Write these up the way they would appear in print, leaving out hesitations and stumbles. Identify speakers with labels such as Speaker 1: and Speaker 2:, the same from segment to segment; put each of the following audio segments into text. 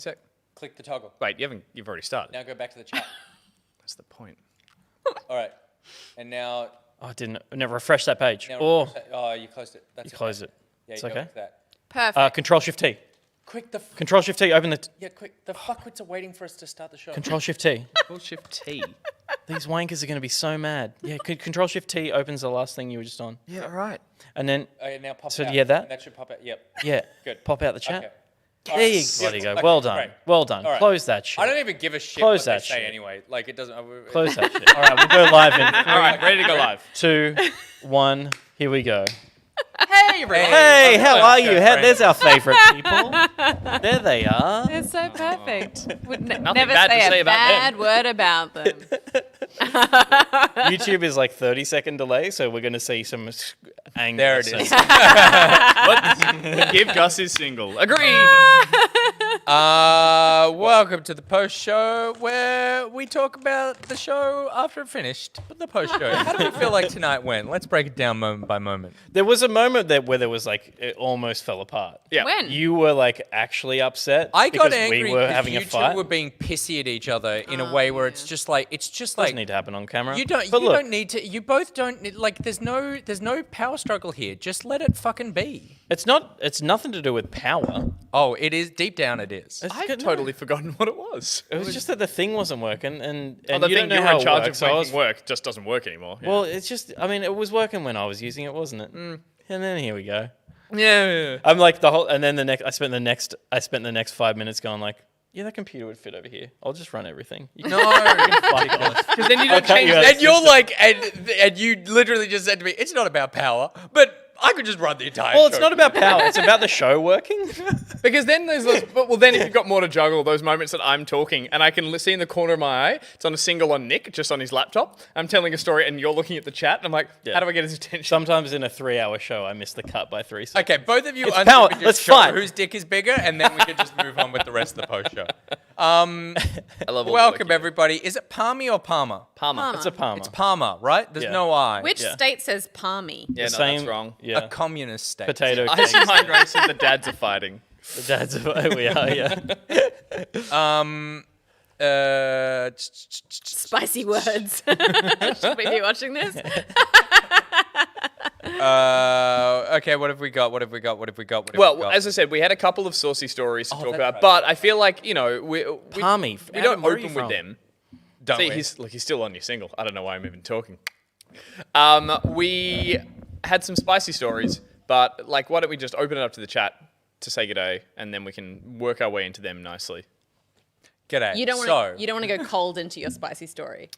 Speaker 1: sec.
Speaker 2: Click the toggle.
Speaker 1: Wait, you've already started.
Speaker 2: Now go back to the chat.
Speaker 1: That's the point.
Speaker 2: All right. And now...
Speaker 3: Oh, I didn't. Never refresh that page.
Speaker 2: Oh, you closed it. That's
Speaker 3: You closed it.
Speaker 2: Yeah,
Speaker 3: It's
Speaker 2: you
Speaker 3: okay.
Speaker 2: go to that.
Speaker 4: Perfect.
Speaker 3: Control-Shift-T.
Speaker 2: Quick, the...
Speaker 3: Control-Shift-T, open the...
Speaker 2: Yeah, quick. The fuckwits are waiting for us to start the show.
Speaker 3: Control-Shift-T.
Speaker 1: Control-Shift-T.
Speaker 3: These wankers are going to be so mad. Yeah, Control-Shift-T opens the last thing you were just on.
Speaker 1: Yeah, all right.
Speaker 3: And then...
Speaker 2: Okay, now pop
Speaker 3: So
Speaker 2: out.
Speaker 3: do you hear that?
Speaker 2: And that should pop out. Yep.
Speaker 3: Yeah.
Speaker 2: Good.
Speaker 3: Pop out the chat.
Speaker 2: Okay.
Speaker 3: There you bloody go. Well done.
Speaker 2: Great.
Speaker 3: Well done.
Speaker 2: All right.
Speaker 3: Close that shit.
Speaker 2: I don't even give a shit
Speaker 3: Close
Speaker 2: what they
Speaker 3: that
Speaker 2: say
Speaker 3: shit.
Speaker 2: anyway. Like, it doesn't...
Speaker 3: Close that shit. All right, we'll go live in
Speaker 1: All right, ready to go live.
Speaker 3: 2, 1. Here we go.
Speaker 4: Hey, everyone.
Speaker 3: Hey, how are you?
Speaker 2: Friend.
Speaker 3: There's our favourite people. There they are.
Speaker 4: They're so perfect. Would never
Speaker 1: bad to
Speaker 4: say
Speaker 1: say
Speaker 4: a
Speaker 1: about them.
Speaker 4: bad word about them.
Speaker 3: YouTube is like 30-second delay, so we're going to see some anger.
Speaker 2: There it is.
Speaker 1: Give Gus his single. Agreed.
Speaker 2: Welcome to the post show where we talk about the show after it finished. But the post show. How do we feel like tonight went? Let's break it down moment by moment.
Speaker 3: There was a moment where there was like, it almost fell apart.
Speaker 1: Yeah.
Speaker 4: When?
Speaker 3: You were like actually upset.
Speaker 2: I got
Speaker 3: because
Speaker 2: angry
Speaker 3: we were
Speaker 2: because
Speaker 3: having
Speaker 2: you
Speaker 3: a
Speaker 2: two
Speaker 3: fight.
Speaker 2: were being pissy at each other in a way where it's just like
Speaker 3: Doesn't need to happen on camera.
Speaker 2: you don't
Speaker 3: But look,
Speaker 2: don't need to. You both don't need, like. There's no power struggle here. Just let it fucking be.
Speaker 3: It's not. It's nothing to do with power.
Speaker 2: Oh, it is deep down. It is.
Speaker 1: I've totally forgotten what it was.
Speaker 3: It was just that the thing wasn't working, and
Speaker 1: the
Speaker 3: you
Speaker 1: thing
Speaker 3: don't know
Speaker 1: you're
Speaker 3: how
Speaker 1: in charge
Speaker 3: it
Speaker 1: of
Speaker 3: works. So I was
Speaker 1: making work just doesn't work anymore. Yeah.
Speaker 3: Well, it's just. I mean, it was working when I was using it, wasn't it? And then here we go.
Speaker 1: yeah.
Speaker 3: I'm like the whole, and then the next. I spent the next 5 minutes going like, yeah, that computer would fit over here. I'll just run everything. You can fuck off.
Speaker 1: Because then you don't change
Speaker 3: you out.
Speaker 1: that.
Speaker 2: And you're like, and you literally just said to me, it's not about power, but I could just run the entire
Speaker 3: Well, it's
Speaker 2: show.
Speaker 3: not about power. It's about the show working.
Speaker 1: Because then there's those, well, then if you've got more to juggle, those moments that I'm talking and I can see in the corner of my eye, it's on a single on Nick, just on his laptop. I'm telling a story and you're looking at the chat. And I'm like,
Speaker 3: Yeah.
Speaker 1: how do I get his attention?
Speaker 3: Sometimes in a 3-hour show, I miss the cut by 3 seconds.
Speaker 2: Okay, both of you
Speaker 3: It's
Speaker 2: unzip
Speaker 3: power.
Speaker 2: and just
Speaker 3: Let's
Speaker 2: show
Speaker 3: fight.
Speaker 2: whose dick is bigger, and then we can just move on with the rest of the post show.
Speaker 1: I love all
Speaker 2: Welcome,
Speaker 1: the work
Speaker 2: everybody. Is it Palmy or Palmer?
Speaker 1: Palmer.
Speaker 3: It's a Palmer.
Speaker 2: It's Palmer, right? There's
Speaker 3: Yeah.
Speaker 2: no I.
Speaker 4: Which
Speaker 3: Yeah.
Speaker 4: state says palmy?
Speaker 1: Yeah,
Speaker 3: The
Speaker 1: no,
Speaker 3: same,
Speaker 1: that's wrong.
Speaker 3: Yeah.
Speaker 2: A communist state.
Speaker 3: Potato
Speaker 1: I
Speaker 3: cake.
Speaker 1: see mind races, the dads are fighting.
Speaker 3: The dads are, we are, yeah.
Speaker 4: Spicy words. Should we be watching this?
Speaker 2: Okay, what have we got?
Speaker 1: Well, as I said, we had a couple of saucy stories to talk
Speaker 2: that's
Speaker 1: about,
Speaker 2: right.
Speaker 1: but I feel like, we
Speaker 3: Palmy.
Speaker 1: we
Speaker 3: Adam,
Speaker 1: don't
Speaker 3: where are you
Speaker 1: open with
Speaker 3: from?
Speaker 1: them.
Speaker 2: Don't
Speaker 1: See,
Speaker 2: we?
Speaker 1: he's still on your single. I don't know why I'm even talking. We had some spicy stories, but like, why don't we just open it up to the chat to say g'day, and then we can work our way into them nicely.
Speaker 2: G'day.
Speaker 4: You don't want to go cold into your spicy story.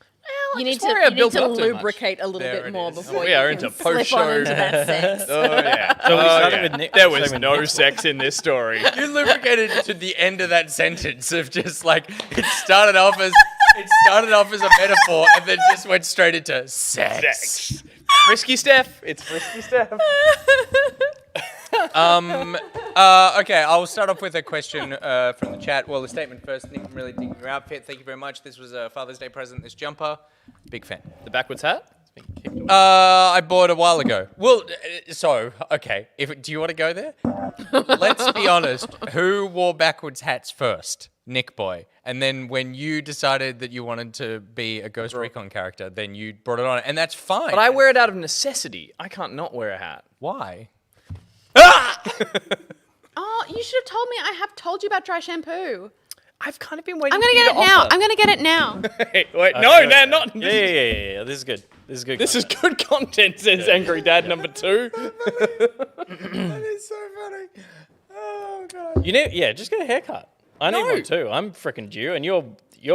Speaker 4: You need to,
Speaker 1: worry I
Speaker 4: you need
Speaker 1: built it
Speaker 4: to
Speaker 1: up too much.
Speaker 4: lubricate a little
Speaker 2: There
Speaker 4: bit
Speaker 2: it
Speaker 4: more
Speaker 2: is.
Speaker 4: before
Speaker 1: We
Speaker 4: you
Speaker 1: are
Speaker 4: can
Speaker 1: into
Speaker 4: slip on
Speaker 1: post-show.
Speaker 4: into that sex.
Speaker 1: Oh yeah.
Speaker 3: So we started
Speaker 1: yeah.
Speaker 3: with Nick.
Speaker 1: There
Speaker 3: started
Speaker 1: was
Speaker 3: with
Speaker 1: no
Speaker 3: Nick.
Speaker 1: sex in this story.
Speaker 2: You lubricated to the end of that sentence of just like it started off as a metaphor and then just went straight into sex.
Speaker 1: Sex. Frisky Steph. It's Frisky Steph.
Speaker 2: Okay, I'll start off with a question from the chat. Well, the statement first. Nick, I'm really digging your outfit. Thank you very much. This was a Father's Day present. This jumper, big fan.
Speaker 1: The backwards hat.
Speaker 2: I bought a while ago. Well, okay. Do you want to go there? Let's be honest. Who wore backwards hats first? Nick Boy. And then when you decided that you wanted to be a Ghost Recon character, then you brought it on, and that's fine.
Speaker 1: But I wear it out of necessity. I can't not wear a hat.
Speaker 2: Why?
Speaker 4: Oh, you should have told me. I have told you about dry shampoo.
Speaker 1: I've kind of been waiting.
Speaker 4: I'm going to get it now. I'm going to get it now.
Speaker 1: Wait, no, not.
Speaker 3: Yeah. This is good. This is good.
Speaker 1: This is good content, says Angry Dad number 2.
Speaker 2: That is so funny. Oh, God.
Speaker 3: You need, just get a haircut. I need one too. I'm freaking due, and you're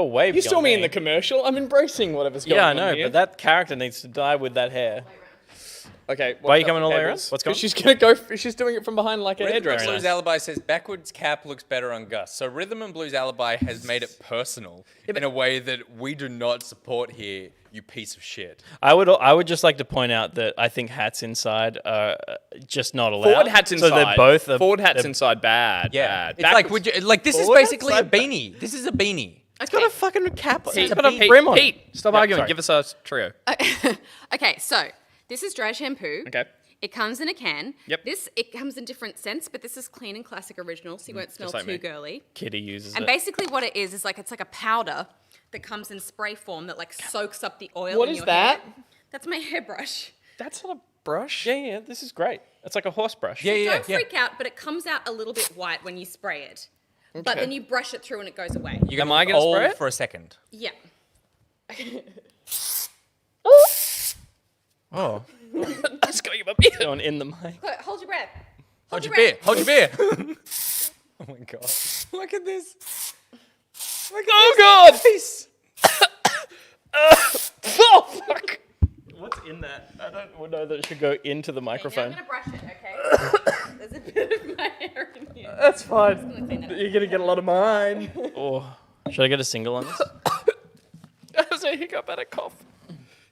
Speaker 3: way
Speaker 1: You
Speaker 3: beyond
Speaker 1: saw me in the commercial. I'm embracing whatever's going
Speaker 3: Yeah, I
Speaker 1: on
Speaker 3: know,
Speaker 1: here.
Speaker 3: but that character needs to die with that hair.
Speaker 1: Okay.
Speaker 3: Why are you coming all the way around? What's going on?
Speaker 1: She's going to go... She's doing it from behind like a
Speaker 2: Rhythm and
Speaker 1: hairdresser.
Speaker 2: Blues Alibi says backwards cap looks better on Gus. So Rhythm and Blues Alibi has made it personal in a way that we do not support here, you piece of shit.
Speaker 3: I would just like to point out that I think hats inside are just not allowed.
Speaker 1: Forward hats inside.
Speaker 3: So they're both...
Speaker 1: Forward hats inside bad.
Speaker 2: Yeah.
Speaker 1: Bad.
Speaker 2: It's like, would you, like this is
Speaker 3: Forward
Speaker 2: basically a
Speaker 3: outside,
Speaker 2: beanie. This is a beanie.
Speaker 3: It's got a fucking cap.
Speaker 1: Pete,
Speaker 3: It's got a
Speaker 1: Pete,
Speaker 3: brim on it.
Speaker 1: Pete, stop
Speaker 3: Yeah,
Speaker 1: arguing.
Speaker 3: sorry.
Speaker 1: Give us a trio.
Speaker 4: Okay, so this is dry shampoo.
Speaker 1: Okay.
Speaker 4: It comes in a can.
Speaker 1: Yep.
Speaker 4: It comes in different scents, but this is clean and classic original, so you won't smell
Speaker 1: like
Speaker 4: too
Speaker 1: me.
Speaker 4: girly.
Speaker 3: Kitty uses
Speaker 4: And
Speaker 3: it.
Speaker 4: basically what it is like it's like a powder that comes in spray form that like soaks up the oil
Speaker 1: What
Speaker 4: in
Speaker 1: is
Speaker 4: your
Speaker 1: that?
Speaker 4: hair. That's my hairbrush.
Speaker 1: That's not a brush.
Speaker 3: Yeah, this is great. It's like a horse brush.
Speaker 4: Don't freak out, but it comes out a little bit white when you spray it. But
Speaker 1: Okay.
Speaker 4: then you brush it through and it goes away.
Speaker 2: You're
Speaker 1: Am I gonna
Speaker 2: old
Speaker 1: spray it?
Speaker 2: for a second.
Speaker 4: Yeah.
Speaker 3: Oh,
Speaker 1: It's going in my beard.
Speaker 3: going in the mic.
Speaker 4: Hold your breath.
Speaker 2: Hold your beer. Hold your beer. Oh my god. Look at this.
Speaker 1: Oh god! Oh fuck!
Speaker 3: What's in that? I don't know that it should go into the
Speaker 4: Okay, now I'm
Speaker 3: microphone.
Speaker 4: going to brush it, okay? There's a bit of my hair in here.
Speaker 3: That's fine.
Speaker 4: gonna clean that up.
Speaker 3: You're gonna get a lot of mine. Oh, should I get a single on this?
Speaker 1: That was a hiccup and a cough.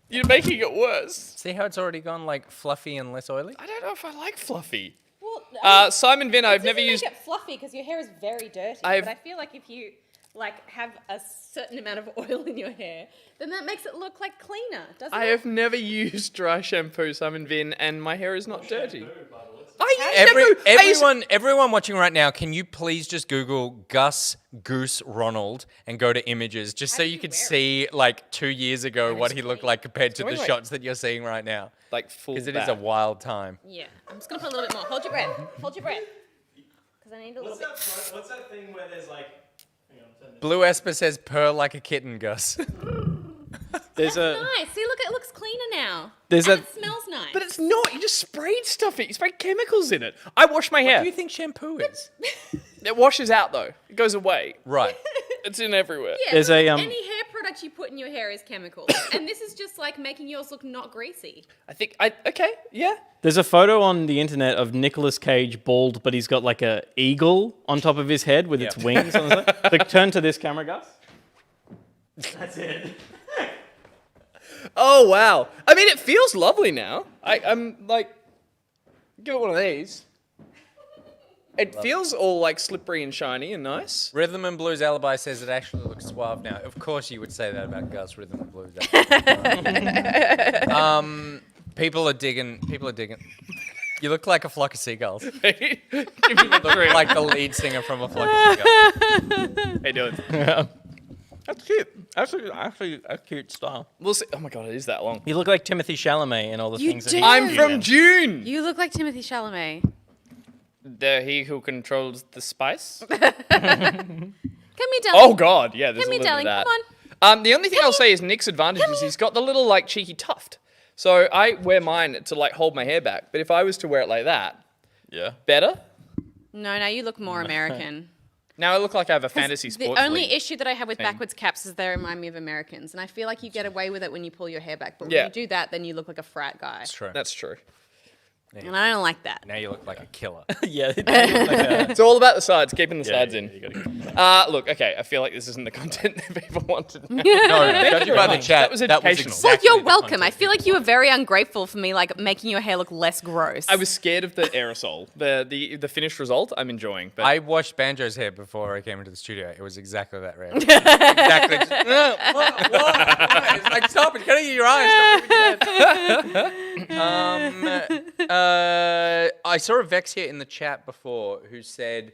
Speaker 1: You're making it worse.
Speaker 2: See how it's already gone like fluffy and less oily?
Speaker 1: I don't know if I like fluffy.
Speaker 4: Well,
Speaker 1: Simon Vin, I've never
Speaker 4: doesn't
Speaker 1: used.
Speaker 4: make it fluffy because your hair is very dirty.
Speaker 1: I've-
Speaker 4: But I feel like if you have a certain amount of oil in your hair, then that makes it look like cleaner, doesn't
Speaker 1: I
Speaker 4: it?
Speaker 1: have never used dry shampoo, Simon Vin, and my hair is not dirty. I use shampoo.
Speaker 2: Everyone watching right now, can you please just Google Gus Goose Ronald and go to images just so
Speaker 4: do
Speaker 2: you
Speaker 4: you
Speaker 2: could
Speaker 4: wear it?
Speaker 2: see like 2 years ago what he looked like compared to the
Speaker 1: going like-
Speaker 2: shots that you're seeing right now.
Speaker 1: Like full.
Speaker 2: Because it is a wild time.
Speaker 4: Yeah. I'm just going to put a little bit more. Hold your breath. Hold your breath. Because I need a little bit.
Speaker 3: What's that thing where there's like? Hang on, turn this.
Speaker 2: Blue Esper says purr like a kitten, Gus.
Speaker 3: There's a.
Speaker 4: Nice. See, look, it looks cleaner now.
Speaker 3: There's
Speaker 4: and
Speaker 3: a-
Speaker 4: it smells nice.
Speaker 1: But it's not. You just sprayed stuff. You sprayed chemicals in it. I wash my hair.
Speaker 2: What do you think shampoo is?
Speaker 1: It washes out though. It goes away.
Speaker 2: Right.
Speaker 1: It's in everywhere.
Speaker 4: yeah,
Speaker 3: There's
Speaker 4: but
Speaker 3: a,
Speaker 4: any hair product you put in your hair is chemical. And this is just like making yours look not greasy.
Speaker 1: I think okay, yeah.
Speaker 3: There's a photo on the internet of Nicolas Cage bald, but he's got like a eagle on top of his head with its wings on the side. Like, turn to this camera, Gus. That's it.
Speaker 1: Oh wow. I mean, it feels lovely now. I'm like, give it one of these. It feels all like slippery and shiny and nice.
Speaker 2: Rhythm and Blues Alibi says it actually looks suave now. Of course you would say that about Gus Rhythm and Blues Alibi. People are digging. You look like a flock of seagulls. You
Speaker 1: Give me the
Speaker 2: look
Speaker 1: drink.
Speaker 2: like the lead singer from a flock of seagulls.
Speaker 1: How you doing?
Speaker 3: That's cute. Actually, a cute style.
Speaker 1: We'll see. Oh my god, it is that long.
Speaker 3: You look like Timothy Chalamet and all the
Speaker 4: You
Speaker 3: things.
Speaker 4: do.
Speaker 3: That
Speaker 1: I'm from June.
Speaker 4: You look like Timothy Chalamet.
Speaker 1: The he who controls the spice.
Speaker 4: Come here, darling.
Speaker 1: Oh god, yeah. There's
Speaker 4: Come
Speaker 1: a
Speaker 4: here,
Speaker 1: little bit
Speaker 4: darling.
Speaker 1: of
Speaker 4: Come
Speaker 1: that.
Speaker 4: on.
Speaker 1: The only thing I'll say is Nick's advantage is he's got the little like cheeky tuft. So I wear mine to like hold my hair back. But if I was to wear it like that,
Speaker 3: Yeah.
Speaker 1: better.
Speaker 4: No, you look more American.
Speaker 1: Now I look like I have a fantasy
Speaker 4: The
Speaker 1: sports
Speaker 4: only
Speaker 1: league.
Speaker 4: issue that I have with backwards caps is they remind me of Americans. And I feel like you get away with it when you pull your hair back. But when
Speaker 1: Yeah.
Speaker 4: you do that, then you look like a frat guy.
Speaker 2: That's true.
Speaker 1: That's true.
Speaker 4: And I don't like that.
Speaker 2: Now you look like a killer.
Speaker 3: Yeah. It does look like a,
Speaker 1: It's all about the sides, keeping the sides in.
Speaker 3: You gotta,
Speaker 1: Look, okay, I feel like this isn't the content that people wanted.
Speaker 2: No, judging by the
Speaker 1: much.
Speaker 2: chat,
Speaker 1: That was educational.
Speaker 4: Well,
Speaker 2: exactly
Speaker 4: you're
Speaker 2: the
Speaker 4: welcome.
Speaker 2: content
Speaker 4: I feel like you were very ungrateful for me, like making your hair look less gross.
Speaker 1: I was scared of the aerosol. The finished result, I'm enjoying. But
Speaker 2: I washed Banjo's hair before I came into the studio. It was exactly that reaction. Exactly. Just, what? It's like, stop it. Can I get your eyes? Stop I saw a Vex here in the chat before who said,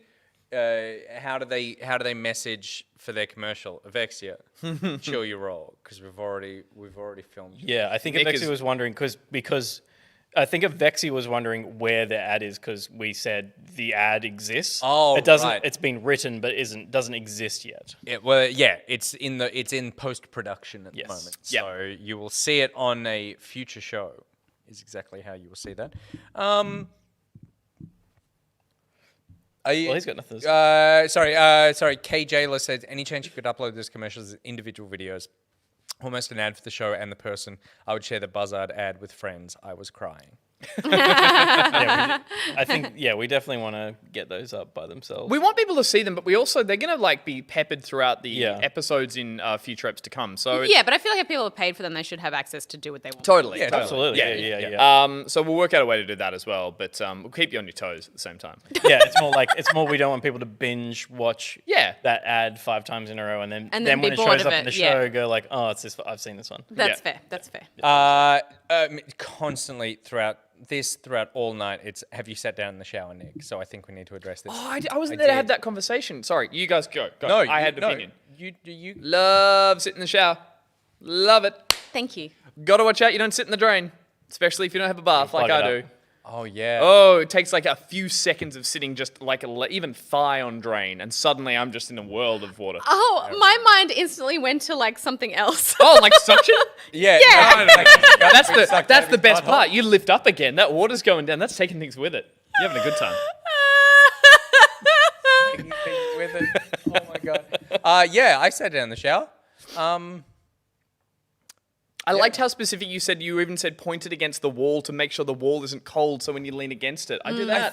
Speaker 2: how do they message for their commercial? Avexia, chill your roll, because we've already filmed.
Speaker 3: yeah, I think
Speaker 1: Nick
Speaker 3: Avexi
Speaker 1: is-
Speaker 3: was wondering because I think Avexi was wondering where the ad is because we said the ad exists.
Speaker 2: Oh,
Speaker 3: it doesn't.
Speaker 2: right.
Speaker 3: It's been written, but doesn't exist yet.
Speaker 2: It's in post production at
Speaker 3: Yes.
Speaker 2: the moment,
Speaker 1: Yep.
Speaker 2: so you will see it on a future show. Is exactly how you will see that. Are you,
Speaker 3: Well, he's got nothing to say.
Speaker 2: sorry. KJ said, any chance you could upload this commercials as individual videos? Almost an ad for the show and the person. I would share the Buzzard ad with friends. I was crying.
Speaker 3: I think we definitely want to get those up by themselves.
Speaker 1: we want people to see them, but they're gonna like be peppered throughout the
Speaker 3: Yeah.
Speaker 1: episodes in future eps to come. So
Speaker 4: yeah, but I feel like if people are paid for them, they should have access to do what they want.
Speaker 1: totally,
Speaker 2: Yeah,
Speaker 1: totally.
Speaker 3: Absolutely.
Speaker 1: Yeah.
Speaker 3: Yeah.
Speaker 1: So we'll work out a way to do that as well, but we'll keep you on your toes at the same time.
Speaker 3: Yeah, it's more we don't want people to binge watch
Speaker 1: Yeah.
Speaker 3: that ad 5 times in a row and then
Speaker 4: be
Speaker 3: when it
Speaker 4: bored
Speaker 3: shows
Speaker 4: of
Speaker 3: up
Speaker 4: it,
Speaker 3: in the
Speaker 4: yeah.
Speaker 3: show go like, oh, it's this. I've seen this one.
Speaker 4: That's
Speaker 1: Yeah.
Speaker 4: fair. That's fair.
Speaker 2: Constantly throughout all night, it's have you sat down in the shower, Nick? So I think we need to address this.
Speaker 1: Oh, I wasn't there to have that conversation. Sorry, you guys go.
Speaker 2: No,
Speaker 1: I had an opinion.
Speaker 2: You.
Speaker 1: Love sitting in the shower. Love it.
Speaker 4: Thank you.
Speaker 1: Got to watch out you don't sit in the drain, especially if you don't have a bath like I do.
Speaker 2: Oh yeah.
Speaker 1: Oh, it takes like a few seconds of sitting just like even thigh on drain, and suddenly I'm just in a world of water.
Speaker 4: Oh, my mind instantly went to like something else.
Speaker 1: Oh, like suction?
Speaker 2: Yeah.
Speaker 4: Yeah.
Speaker 2: No,
Speaker 1: That's the best part. You lift up again. That water's going down. That's taking things with it. You're having a good time.
Speaker 2: With it. Oh my god. Yeah, I sat down in the shower.
Speaker 1: I liked how specific you said. You even said point it against the wall to make sure the wall isn't cold. So when you lean against it, I do that.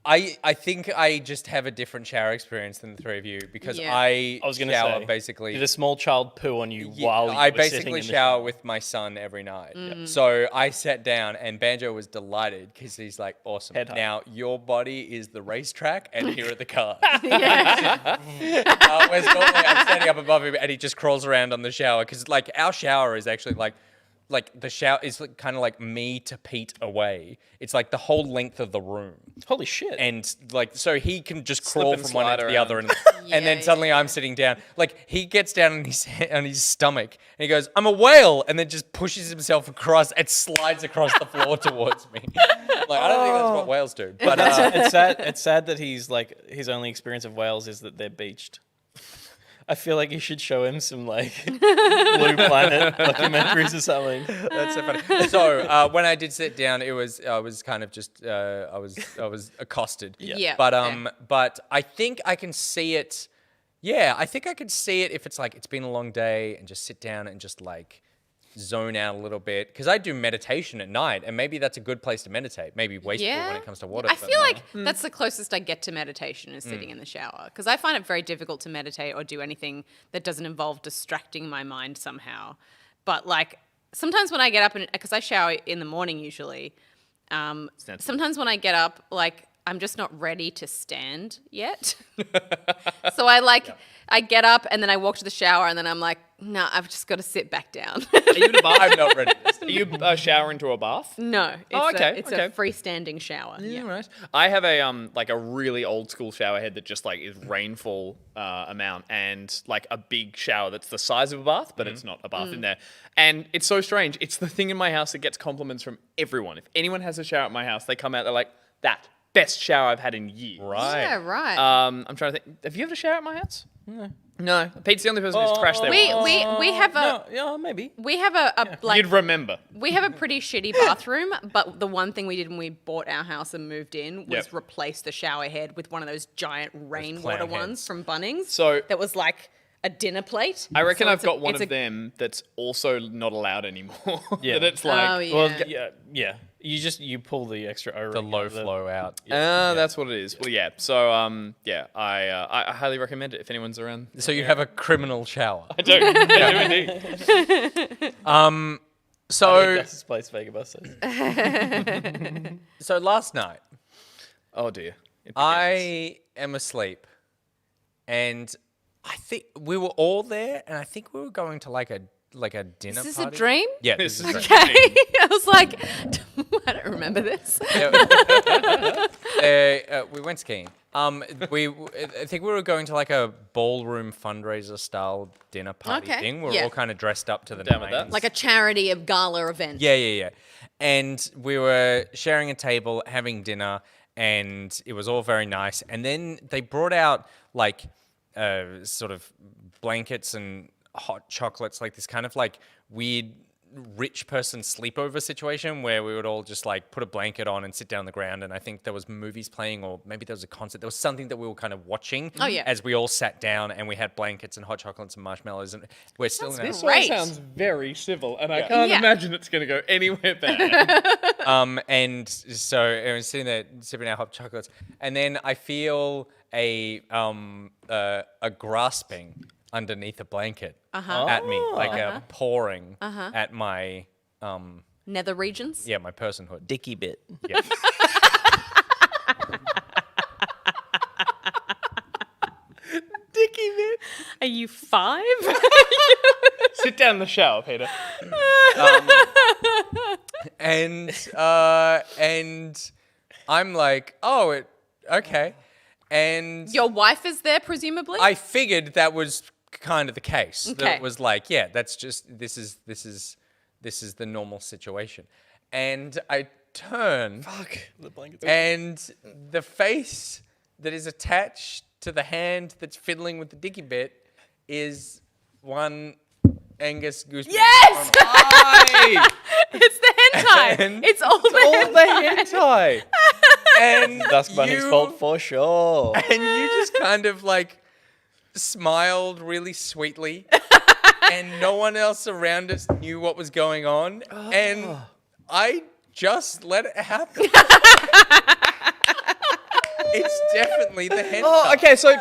Speaker 2: I think I just have a different shower experience than the three of you because
Speaker 4: Yeah.
Speaker 2: I
Speaker 3: I was going to
Speaker 2: shower
Speaker 3: say,
Speaker 2: basically.
Speaker 3: did a small child poo on you while you
Speaker 2: I
Speaker 3: were sitting
Speaker 2: basically
Speaker 3: in the
Speaker 2: shower with my son every night. So I sat down and Banjo was delighted because he's like, awesome.
Speaker 3: Head high.
Speaker 2: Now your body is the racetrack and here are the cars.
Speaker 4: Yeah.
Speaker 2: Whereas normally I'm standing up above him and he just crawls around on the shower because like our shower is actually like the shower is like, kind of like me to Pete away. It's like the whole length of the room.
Speaker 3: Holy shit.
Speaker 2: And like, so he can just
Speaker 1: Slip
Speaker 2: crawl
Speaker 1: and
Speaker 2: from one end
Speaker 1: slide
Speaker 2: to the other, and
Speaker 4: Yeah,
Speaker 2: then suddenly I'm sitting down. Like he gets down on his stomach, and he goes, "I'm a whale," and then just pushes himself across and slides across the floor towards me. Like I don't think that's what whales do. But
Speaker 3: it's sad. It's sad that he's like his only experience of whales is that they're beached. I feel like you should show him some like Blue Planet documentaries or something.
Speaker 2: that's so funny. So when I did sit down, I was kind of just I was accosted.
Speaker 4: Yeah.
Speaker 2: But I think I can see it. Yeah, I think I could see it if it's like it's been a long day and just sit down and just like zone out a little bit because I do meditation at night and maybe that's a good place to meditate. Maybe wasteful when it comes to water.
Speaker 4: I
Speaker 2: but
Speaker 4: feel
Speaker 2: no.
Speaker 4: like that's the closest I get to meditation is sitting in the shower because I find it very difficult to meditate or do anything that doesn't involve distracting my mind somehow. But like sometimes when I get up because I shower in the morning usually, sometimes when I get up like I'm just not ready to stand yet. So I get up and then I walk to the shower and then I'm like, no, I've just got to sit back down.
Speaker 1: Are you in a bath?
Speaker 2: I'm not ready.
Speaker 1: Are you shower into a bath?
Speaker 4: No, it's
Speaker 1: okay.
Speaker 4: a freestanding shower. Yeah.
Speaker 1: Right. I have a like a really old school shower head that just like is rainfall amount and like a big shower that's the size of a bath, but it's not a bath in there. And it's so strange. It's the thing in my house that gets compliments from everyone. If anyone has a shower at my house, they come out, they're like, that best shower I've had in years.
Speaker 2: Right.
Speaker 4: Yeah, right.
Speaker 1: I'm trying to think. Have you ever showered at my house? No. Pete's the only person who's crashed there.
Speaker 4: we have a
Speaker 3: No, yeah, maybe.
Speaker 4: we have a like
Speaker 1: You'd remember.
Speaker 4: we have a pretty shitty bathroom, but the one thing we did when we bought our house and moved in was
Speaker 1: Yep.
Speaker 4: replace the shower head with one of those giant rainwater
Speaker 2: clown
Speaker 4: ones
Speaker 2: heads.
Speaker 4: from Bunnings.
Speaker 1: So-
Speaker 4: that was like a dinner plate.
Speaker 1: I reckon
Speaker 4: So
Speaker 1: I've got one
Speaker 4: it's
Speaker 1: of them that's also not allowed anymore.
Speaker 3: Yeah.
Speaker 1: That it's like,
Speaker 4: Oh yeah.
Speaker 3: Well, yeah. You pull the extra O-ring.
Speaker 2: The low
Speaker 3: out of the-
Speaker 2: flow out.
Speaker 1: that's what it is. Well, yeah. So, I highly recommend it if anyone's around.
Speaker 2: So you have a criminal shower.
Speaker 1: I do. I do indeed.
Speaker 2: So
Speaker 3: That's place Vegabus says.
Speaker 2: so last night
Speaker 1: Oh dear. It begins.
Speaker 2: I am asleep, and I think we were all there, and I think we were going to like a dinner
Speaker 4: Is this
Speaker 2: party.
Speaker 4: a dream?
Speaker 2: Yeah,
Speaker 1: This
Speaker 2: this
Speaker 1: is
Speaker 2: is
Speaker 1: a
Speaker 2: a
Speaker 4: Okay. I was like, I don't remember this.
Speaker 2: we went skiing. I think we were going to like a ballroom fundraiser style dinner party
Speaker 4: Okay,
Speaker 2: thing. We were
Speaker 4: yeah.
Speaker 2: all kind of dressed up to the
Speaker 1: Down with that.
Speaker 2: nines.
Speaker 4: Like a charity of gala event.
Speaker 2: Yeah. And we were sharing a table, having dinner, and it was all very nice. And then they brought out like sort of blankets and hot chocolates, like this kind of like weird rich person sleepover situation where we would all just like put a blanket on and sit down on the ground, and I think there was movies playing, or maybe there was a concert. There was something that we were kind of watching as we all sat down, and we had blankets and hot chocolates and marshmallows, and we're still in our
Speaker 1: This
Speaker 4: Great.
Speaker 1: all sounds very civil, and I can't
Speaker 4: Yeah.
Speaker 1: imagine it's going to go anywhere bad.
Speaker 2: and so I was sitting there sipping our hot chocolates, and then I feel a grasping underneath a blanket at me, like a pouring at my
Speaker 4: Nether regions.
Speaker 2: my personhood.
Speaker 3: Dicky bit.
Speaker 2: Yeah.
Speaker 1: Dicky bit.
Speaker 4: Are you 5?
Speaker 1: Sit down in the shower, Peter.
Speaker 2: And I'm like, oh, okay. And
Speaker 4: Your wife is there, presumably?
Speaker 2: I figured that was kind of the case. That
Speaker 4: Okay.
Speaker 2: it was like, yeah, that's just this is the normal situation. And I turn,
Speaker 3: Fuck. The blankets.
Speaker 2: and the face that is attached to the hand that's fiddling with the dicky bit is one Angus Gooseberry.
Speaker 4: Yes!
Speaker 2: Aye!
Speaker 4: It's the hentai.
Speaker 2: And
Speaker 4: It's all the hentai.
Speaker 1: hentai.
Speaker 2: And
Speaker 3: Dusk Bunny's
Speaker 2: you-
Speaker 3: fault for sure.
Speaker 2: And you just kind of like smiled really sweetly. And no one else around us knew what was going on. And I just let it happen. It's definitely the hentai.
Speaker 1: Oh, okay. So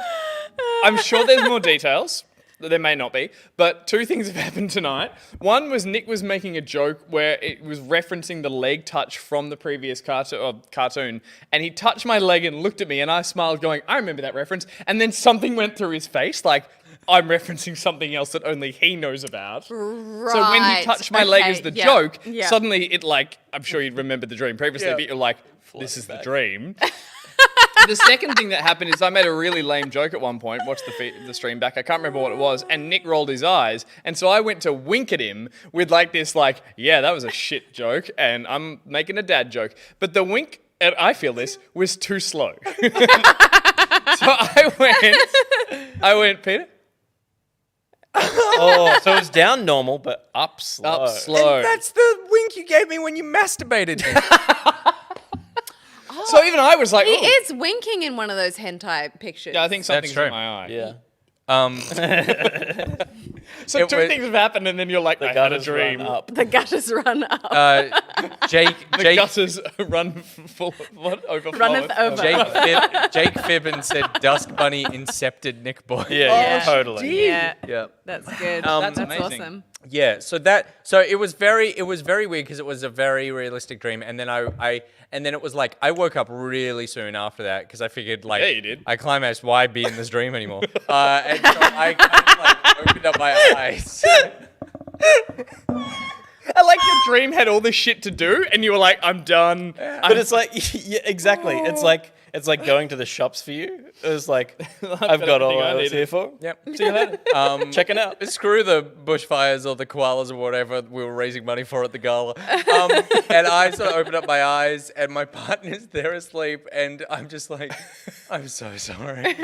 Speaker 1: I'm sure there's more details. There may not be, but two things have happened tonight. One was Nick was making a joke where it was referencing the leg touch from the previous cartoon, and he touched my leg and looked at me, and I smiled, going, "I remember that reference." And then something went through his face, like I'm referencing something else that only he knows about.
Speaker 4: Right.
Speaker 1: So when he touched my leg as the joke,
Speaker 4: Yeah.
Speaker 1: suddenly it like I'm sure you'd remembered the dream previously,
Speaker 2: Yeah.
Speaker 1: but you're like, "This is the dream." The second thing that happened is I made a really lame joke at one point. Watched the stream back. I can't remember what it was. And Nick rolled his eyes. And so I went to wink at him with like this, like, yeah, that was a shit joke. And I'm making a dad joke. But the wink, and I feel this, was too slow. So I went, Peter,
Speaker 3: Oh, so it's down normal, but up slow.
Speaker 1: up slow.
Speaker 2: And that's the wink you gave me when you masturbated me.
Speaker 1: So even I was like,
Speaker 4: He
Speaker 1: "Ooh."
Speaker 4: is winking in one of those hentai pictures.
Speaker 1: Yeah, I think something's
Speaker 2: true.
Speaker 1: in my eye.
Speaker 3: Yeah.
Speaker 1: So
Speaker 2: It
Speaker 1: two
Speaker 2: was-
Speaker 1: things have happened, and then you're like, I had a
Speaker 3: Gutters run
Speaker 1: dream.
Speaker 3: up.
Speaker 4: The gutters run up.
Speaker 2: Jake,
Speaker 1: The
Speaker 2: Jake,
Speaker 1: gutters run full, what, overfloweth.
Speaker 4: Runneth over.
Speaker 2: Jake Fibbin said Dusk Bunny incepted Nick Boy.
Speaker 3: Yeah, totally.
Speaker 4: Yeah,
Speaker 2: Yeah.
Speaker 4: that's good.
Speaker 1: That's
Speaker 4: that's
Speaker 1: amazing.
Speaker 4: awesome.
Speaker 2: Yeah, so it was very weird because it was a very realistic dream, and then and then it was like I woke up really soon after that because I figured like
Speaker 1: Yeah, you did.
Speaker 2: I climaxed, why be in this dream anymore? And so I kind of like opened up my eyes.
Speaker 1: I like your dream had all this shit to do, and you were like, I'm done.
Speaker 3: But it's like, yeah, exactly. It's like going to the shops for you. It's like, I've got all
Speaker 1: everything I
Speaker 3: I was
Speaker 1: needed.
Speaker 3: here for.
Speaker 2: Yep.
Speaker 3: See you later. Checking out.
Speaker 2: Screw the bushfires or the koalas or whatever we were raising money for at the gala. And I sort of opened up my eyes, and my partner's there asleep, and I'm just like, I'm so sorry.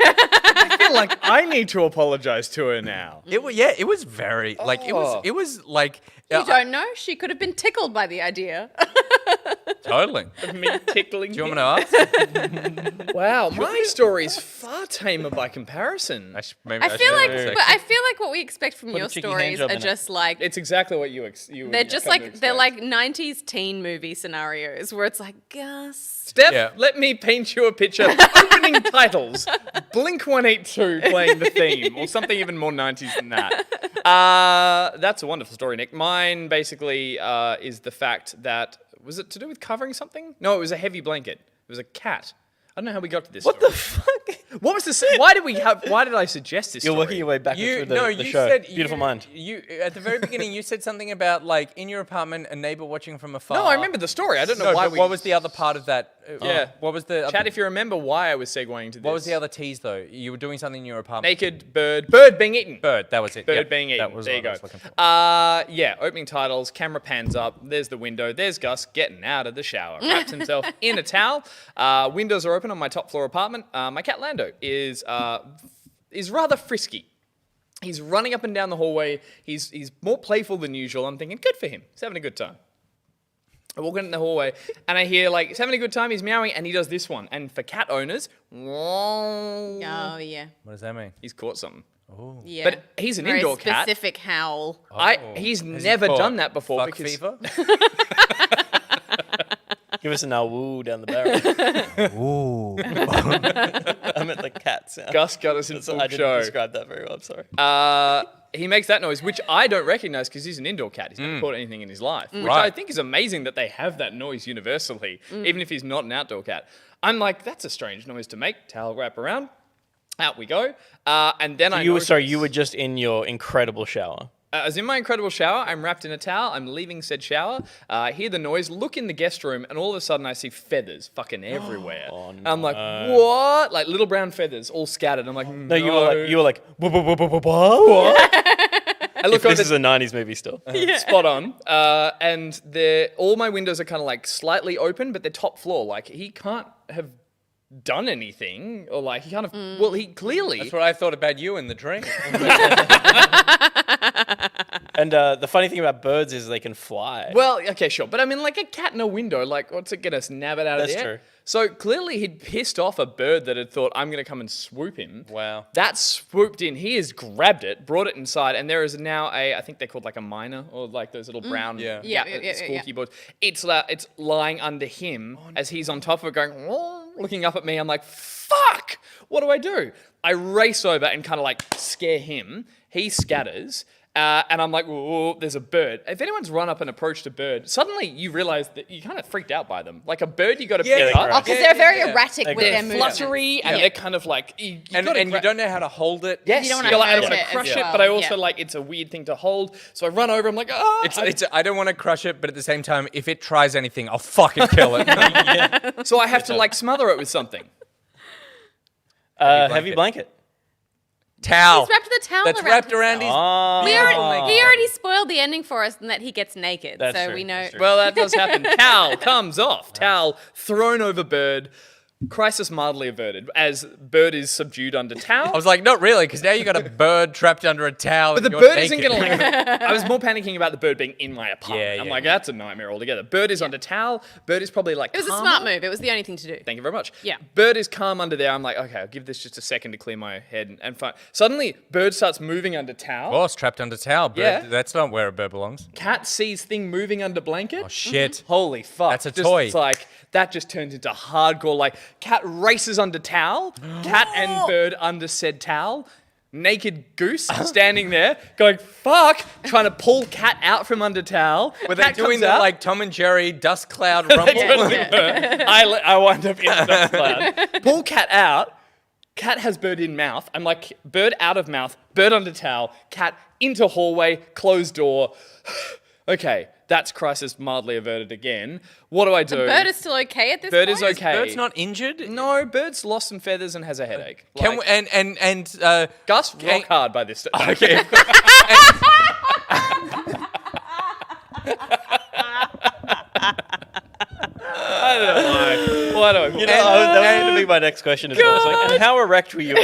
Speaker 1: I feel like I need to apologize to her now.
Speaker 2: It was very like it was like
Speaker 4: You don't know? She could have been tickled by the idea.
Speaker 2: totally.
Speaker 1: Me tickling.
Speaker 2: Do you want me to ask?
Speaker 1: Wow, my story's far tamer by comparison.
Speaker 4: I feel like what we expect from
Speaker 3: Put a
Speaker 4: your
Speaker 3: cheeky
Speaker 4: stories
Speaker 3: handjob
Speaker 4: are
Speaker 3: in it.
Speaker 4: just like
Speaker 1: It's exactly what you
Speaker 4: they're just like they're like 90s teen movie scenarios where it's like Gus.
Speaker 1: Steph,
Speaker 2: Yeah.
Speaker 1: let me paint you a picture. Opening titles. Blink 182 playing the theme, or something even more 90s than that. That's a wonderful story, Nick. Mine basically is the fact that, was it to do with covering something? No, it was a heavy blanket. It was a cat. I don't know how we got to this.
Speaker 3: What the fuck?
Speaker 1: What was this? Why did I suggest this?
Speaker 3: You're
Speaker 1: story?
Speaker 3: working your way back through the
Speaker 2: you
Speaker 3: show.
Speaker 2: said
Speaker 3: Beautiful mind.
Speaker 2: You at the very beginning you said something about like in your apartment a neighbor watching from afar.
Speaker 1: No, I remember the story. I don't know
Speaker 2: No,
Speaker 1: why.
Speaker 2: but what was the other part of that?
Speaker 1: Yeah.
Speaker 2: What was the
Speaker 1: Chad,
Speaker 2: other,
Speaker 1: if you remember why I was segueing to this.
Speaker 2: what was the other tease though? You were doing something in your apartment.
Speaker 1: Naked bird being eaten.
Speaker 2: Bird. That was it.
Speaker 1: Bird
Speaker 2: Yep,
Speaker 1: being eaten.
Speaker 2: That was
Speaker 1: There you
Speaker 2: what I
Speaker 1: go.
Speaker 2: was looking for.
Speaker 1: Yeah, opening titles, camera pans up, there's the window, there's Gus getting out of the shower, wraps himself in a towel. Windows are open on my top floor apartment. My cat Lando is rather frisky. He's running up and down the hallway. He's more playful than usual. I'm thinking, good for him. He's having a good time. I walk in the hallway and I hear like he's having a good time. He's meowing and he does this one. And for cat owners,
Speaker 4: Oh yeah.
Speaker 2: What does that mean?
Speaker 1: he's caught something.
Speaker 4: Yeah.
Speaker 1: But he's an
Speaker 4: Very
Speaker 1: indoor cat.
Speaker 4: specific howl.
Speaker 1: He's
Speaker 2: Has he
Speaker 1: never
Speaker 2: caught
Speaker 1: done that before
Speaker 2: fuck
Speaker 1: because
Speaker 2: fever?
Speaker 3: Give us an woo down the barrel.
Speaker 2: Ooh.
Speaker 3: I meant the cat sound.
Speaker 1: Gus got us in
Speaker 3: So
Speaker 1: full
Speaker 3: I didn't
Speaker 1: show.
Speaker 3: describe that very well. I'm sorry.
Speaker 1: He makes that noise, which I don't recognize because he's an indoor cat. He's never caught anything in his life, which I
Speaker 2: Right.
Speaker 1: think is amazing that they have that noise universally, even if he's not an outdoor cat. I'm like, that's a strange noise to make. Towel wrap around. Out we go. And then I
Speaker 3: You were
Speaker 1: noticed-
Speaker 3: you were just in your incredible shower.
Speaker 1: I was in my incredible shower. I'm wrapped in a towel. I'm leaving said shower. I hear the noise. Look in the guest room, and all of a sudden I see feathers fucking everywhere. And I'm like, what? Like little brown feathers all scattered. I'm like, no.
Speaker 3: You were like, what?
Speaker 1: I look over
Speaker 3: This is a 90s movie still.
Speaker 1: spot on. And all my windows are kind of like slightly open, but they're top floor. Like he can't have done anything, or like he kind of. Well, he clearly.
Speaker 2: That's what I thought about you in the dream.
Speaker 3: And the funny thing about birds is they can fly.
Speaker 1: Well, okay, sure, but I mean, like a cat in a window. Like, what's it gonna nab it out
Speaker 3: That's
Speaker 1: of the air?
Speaker 3: true.
Speaker 1: So clearly, he'd pissed off a bird that had thought, "I'm gonna come and swoop him."
Speaker 2: Wow.
Speaker 1: That swooped in. He has grabbed it, brought it inside, and there is now I think they're called like a myna, or like those little brown,
Speaker 4: Yeah,
Speaker 1: squawky boards. It's lying under him as he's on top of it, going, "Oh," looking up at me. I'm like, "Fuck! What do I do?" I race over and kind of like scare him. He scatters. And I'm like, whoa, there's a bird. If anyone's run up and approached a bird, suddenly you realize that you're kind of freaked out by them. Like a bird, you got to pick up.
Speaker 4: Oh, because they're very erratic with their movements.
Speaker 1: Fluttery, and they're kind of like, you
Speaker 2: And you don't know how to hold it.
Speaker 1: Yes,
Speaker 4: You don't wanna
Speaker 1: you're like, I
Speaker 4: hurt
Speaker 1: don't want
Speaker 4: it
Speaker 1: to crush
Speaker 4: as
Speaker 1: it,
Speaker 4: well.
Speaker 1: but I also
Speaker 4: Yeah.
Speaker 1: like it's a weird thing to hold. So I run over. I'm like, oh,
Speaker 2: I don't want to crush it, but at the same time, if it tries anything, I'll fucking kill it.
Speaker 1: so I have to like smother it with something.
Speaker 3: Heavy blanket.
Speaker 2: Towel.
Speaker 4: He's wrapped the towel
Speaker 2: That's
Speaker 4: around
Speaker 2: wrapped around his.
Speaker 4: He already spoiled the ending for us in that he gets naked.
Speaker 3: That's
Speaker 4: so
Speaker 3: true,
Speaker 4: we know.
Speaker 3: that's true.
Speaker 1: Well, that does happen. Towel comes off. Towel thrown over bird. Crisis mildly averted as bird is subdued under towel.
Speaker 2: I was like, not really, because now you got a bird trapped under a towel.
Speaker 1: But the
Speaker 2: and you're
Speaker 1: bird isn't
Speaker 2: naked.
Speaker 1: going to. I was more panicking about the bird being in my apartment.
Speaker 2: Yeah,
Speaker 1: I'm
Speaker 2: yeah,
Speaker 1: like, that's a nightmare altogether. Bird is under towel. Bird is probably like.
Speaker 4: It was a
Speaker 1: calmer.
Speaker 4: smart move. It was the only thing to do.
Speaker 1: Thank you very much.
Speaker 4: Yeah.
Speaker 1: Bird is calm under there. I'm like, okay, I'll give this just a second to clear my head and fine. Suddenly, bird starts moving under towel.
Speaker 2: Boss trapped under towel. Bird,
Speaker 1: Yeah.
Speaker 2: That's not where a bird belongs.
Speaker 1: Cat sees thing moving under blanket.
Speaker 2: Oh, shit.
Speaker 1: Holy fuck.
Speaker 2: That's a
Speaker 1: Just,
Speaker 2: toy.
Speaker 1: It's like, that just turns into hardcore. Like, cat races under towel. Cat and bird under said towel. Naked goose standing there going, fuck, trying to pull cat out from under towel.
Speaker 2: Were they
Speaker 1: Cat
Speaker 2: doing
Speaker 1: comes
Speaker 2: the
Speaker 1: out.
Speaker 2: like Tom and Jerry dust cloud rumble?
Speaker 1: I wind up in the dust cloud. Pull cat out. Cat has bird in mouth. I'm like, bird out of mouth, bird under towel, cat into hallway, closed door. Okay, that's crisis mildly averted again. What do I do?
Speaker 4: Bird is still okay at this
Speaker 1: Bird
Speaker 4: point?
Speaker 1: is okay.
Speaker 2: Bird's not injured.
Speaker 1: No, bird's lost some feathers and has a headache.
Speaker 2: Can
Speaker 1: Like,
Speaker 2: we, and
Speaker 1: Gus rock hard by this stage.
Speaker 2: okay.
Speaker 1: I don't know why. Why do I?
Speaker 3: You know, that was going to be my next question as well. It's like, and how erect were you?